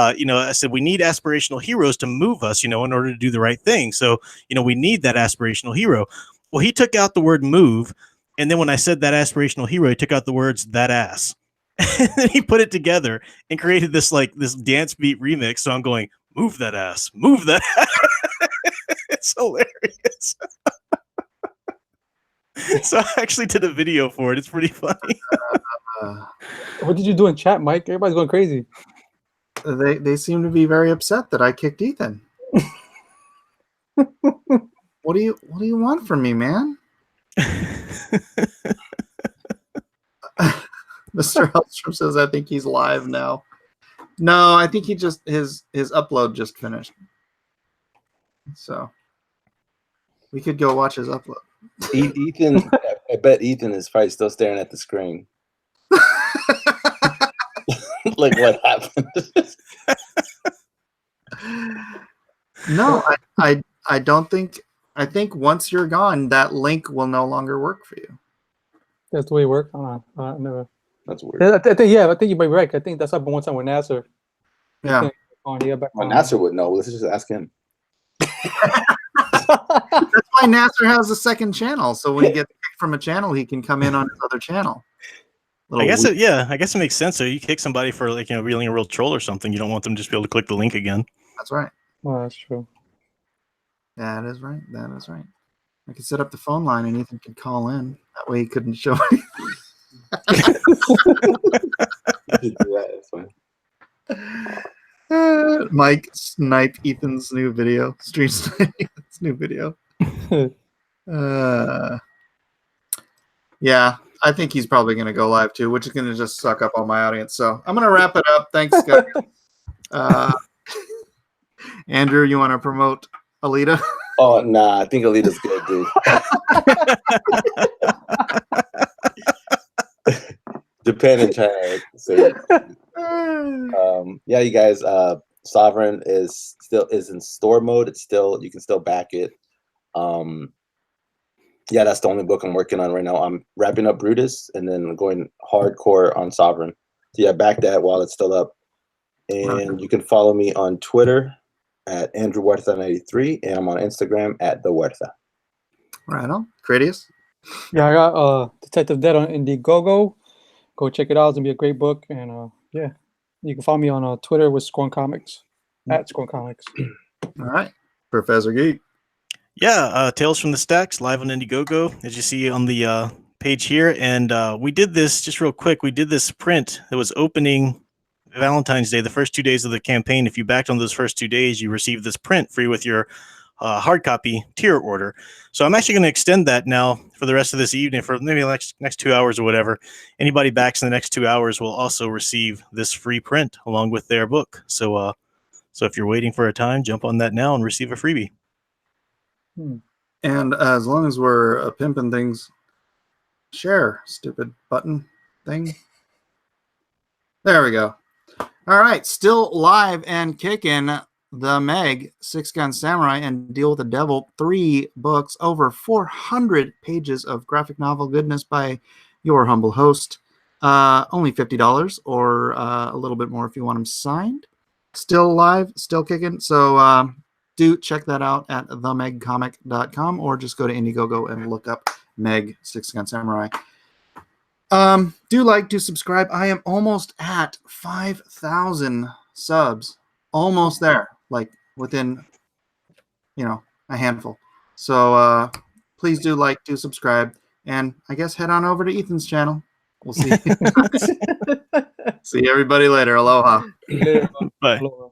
we need aspirational heroes to move us, in order to do the right thing. So, we need that aspirational hero. Well, he took out the word move. And then when I said that aspirational hero, he took out the words that ass. And then he put it together and created this dance beat remix. So I'm going, move that ass, move that ass. It's hilarious. So I actually did a video for it. It's pretty funny. What did you do in chat, Mike? Everybody's going crazy. They seem to be very upset that I kicked Ethan. What What do you want from me, man? Mr. Hellstrom says, I think he's live now. No, I think he just his upload just finished. So we could go watch his upload. Ethan, I bet Ethan is probably still staring at the screen. Like, what happened? No, I don't think. I think once you're gone, that link will no longer work for you. That's the way it works. I never. That's weird. I think you might be right. I think that's happened one time with Nasser. Yeah. Well, Nasser would know. Let's just ask him. That's why Nasser has a second channel. So when he gets kicked from a channel, he can come in on his other channel. I guess it makes sense. So you kick somebody for being a real troll or something. You don't want them to just be able to click the link again. That's right. Well, that's true. That is right. That is right. I could set up the phone line and Ethan could call in. That way he couldn't show me. That's fine. Mike snipe Ethan's new video. Stream snipe Ethan's new video. Yeah, I think he's probably going to go live too, which is going to just suck up all my audience. So I'm going to wrap it up. Thanks, guys. Andrew, you want to promote Alita? Oh, nah, I think Alita's good, dude. Japan and China. So, yeah, you guys. Sovereign is in store mode. It's still, you can still back it. Yeah, that's the only book I'm working on right now. I'm wrapping up Brutus and then going hardcore on Sovereign. So yeah, back that while it's still up. And you can follow me on Twitter at Andrew Huerta93, and I'm on Instagram at the Huerta. Right on. Cradius? Yeah, I got Detective Dead on Indiegogo. Go check it out. It's gonna be a great book. And yeah, you can follow me on Twitter with Scorn Comics at Scorn Comics. All right, Professor Geek. Yeah, Tales from the Stacks live on Indiegogo, as you see on the page here. And we did this just real quick. We did this print that was opening Valentine's Day, the first 2 days of the campaign. If you backed on those first 2 days, you received this print free with your hard copy tier order. So I'm actually going to extend that now for the rest of this evening, for maybe the next 2 hours or whatever. Anybody backs in the next 2 hours will also receive this free print along with their book. So if you're waiting for a time, jump on that now and receive a freebie. And as long as we're pimping things, share, stupid button thing. There we go. All right, still live and kicking. The Meg, Six Gun Samurai, and Deal with the Devil. 3 books, over 400 pages of graphic novel goodness by your humble host. Only $50 or a little bit more if you want them signed. Still live, still kicking. So do check that out at themegcomic.com or just go to Indiegogo and look up Meg, Six Gun Samurai. Do subscribe. I am almost at 5,000 subs. Almost there, like within, a handful. So please do subscribe, and I guess head on over to Ethan's channel. We'll see. See everybody later. Aloha. Bye. Aloha.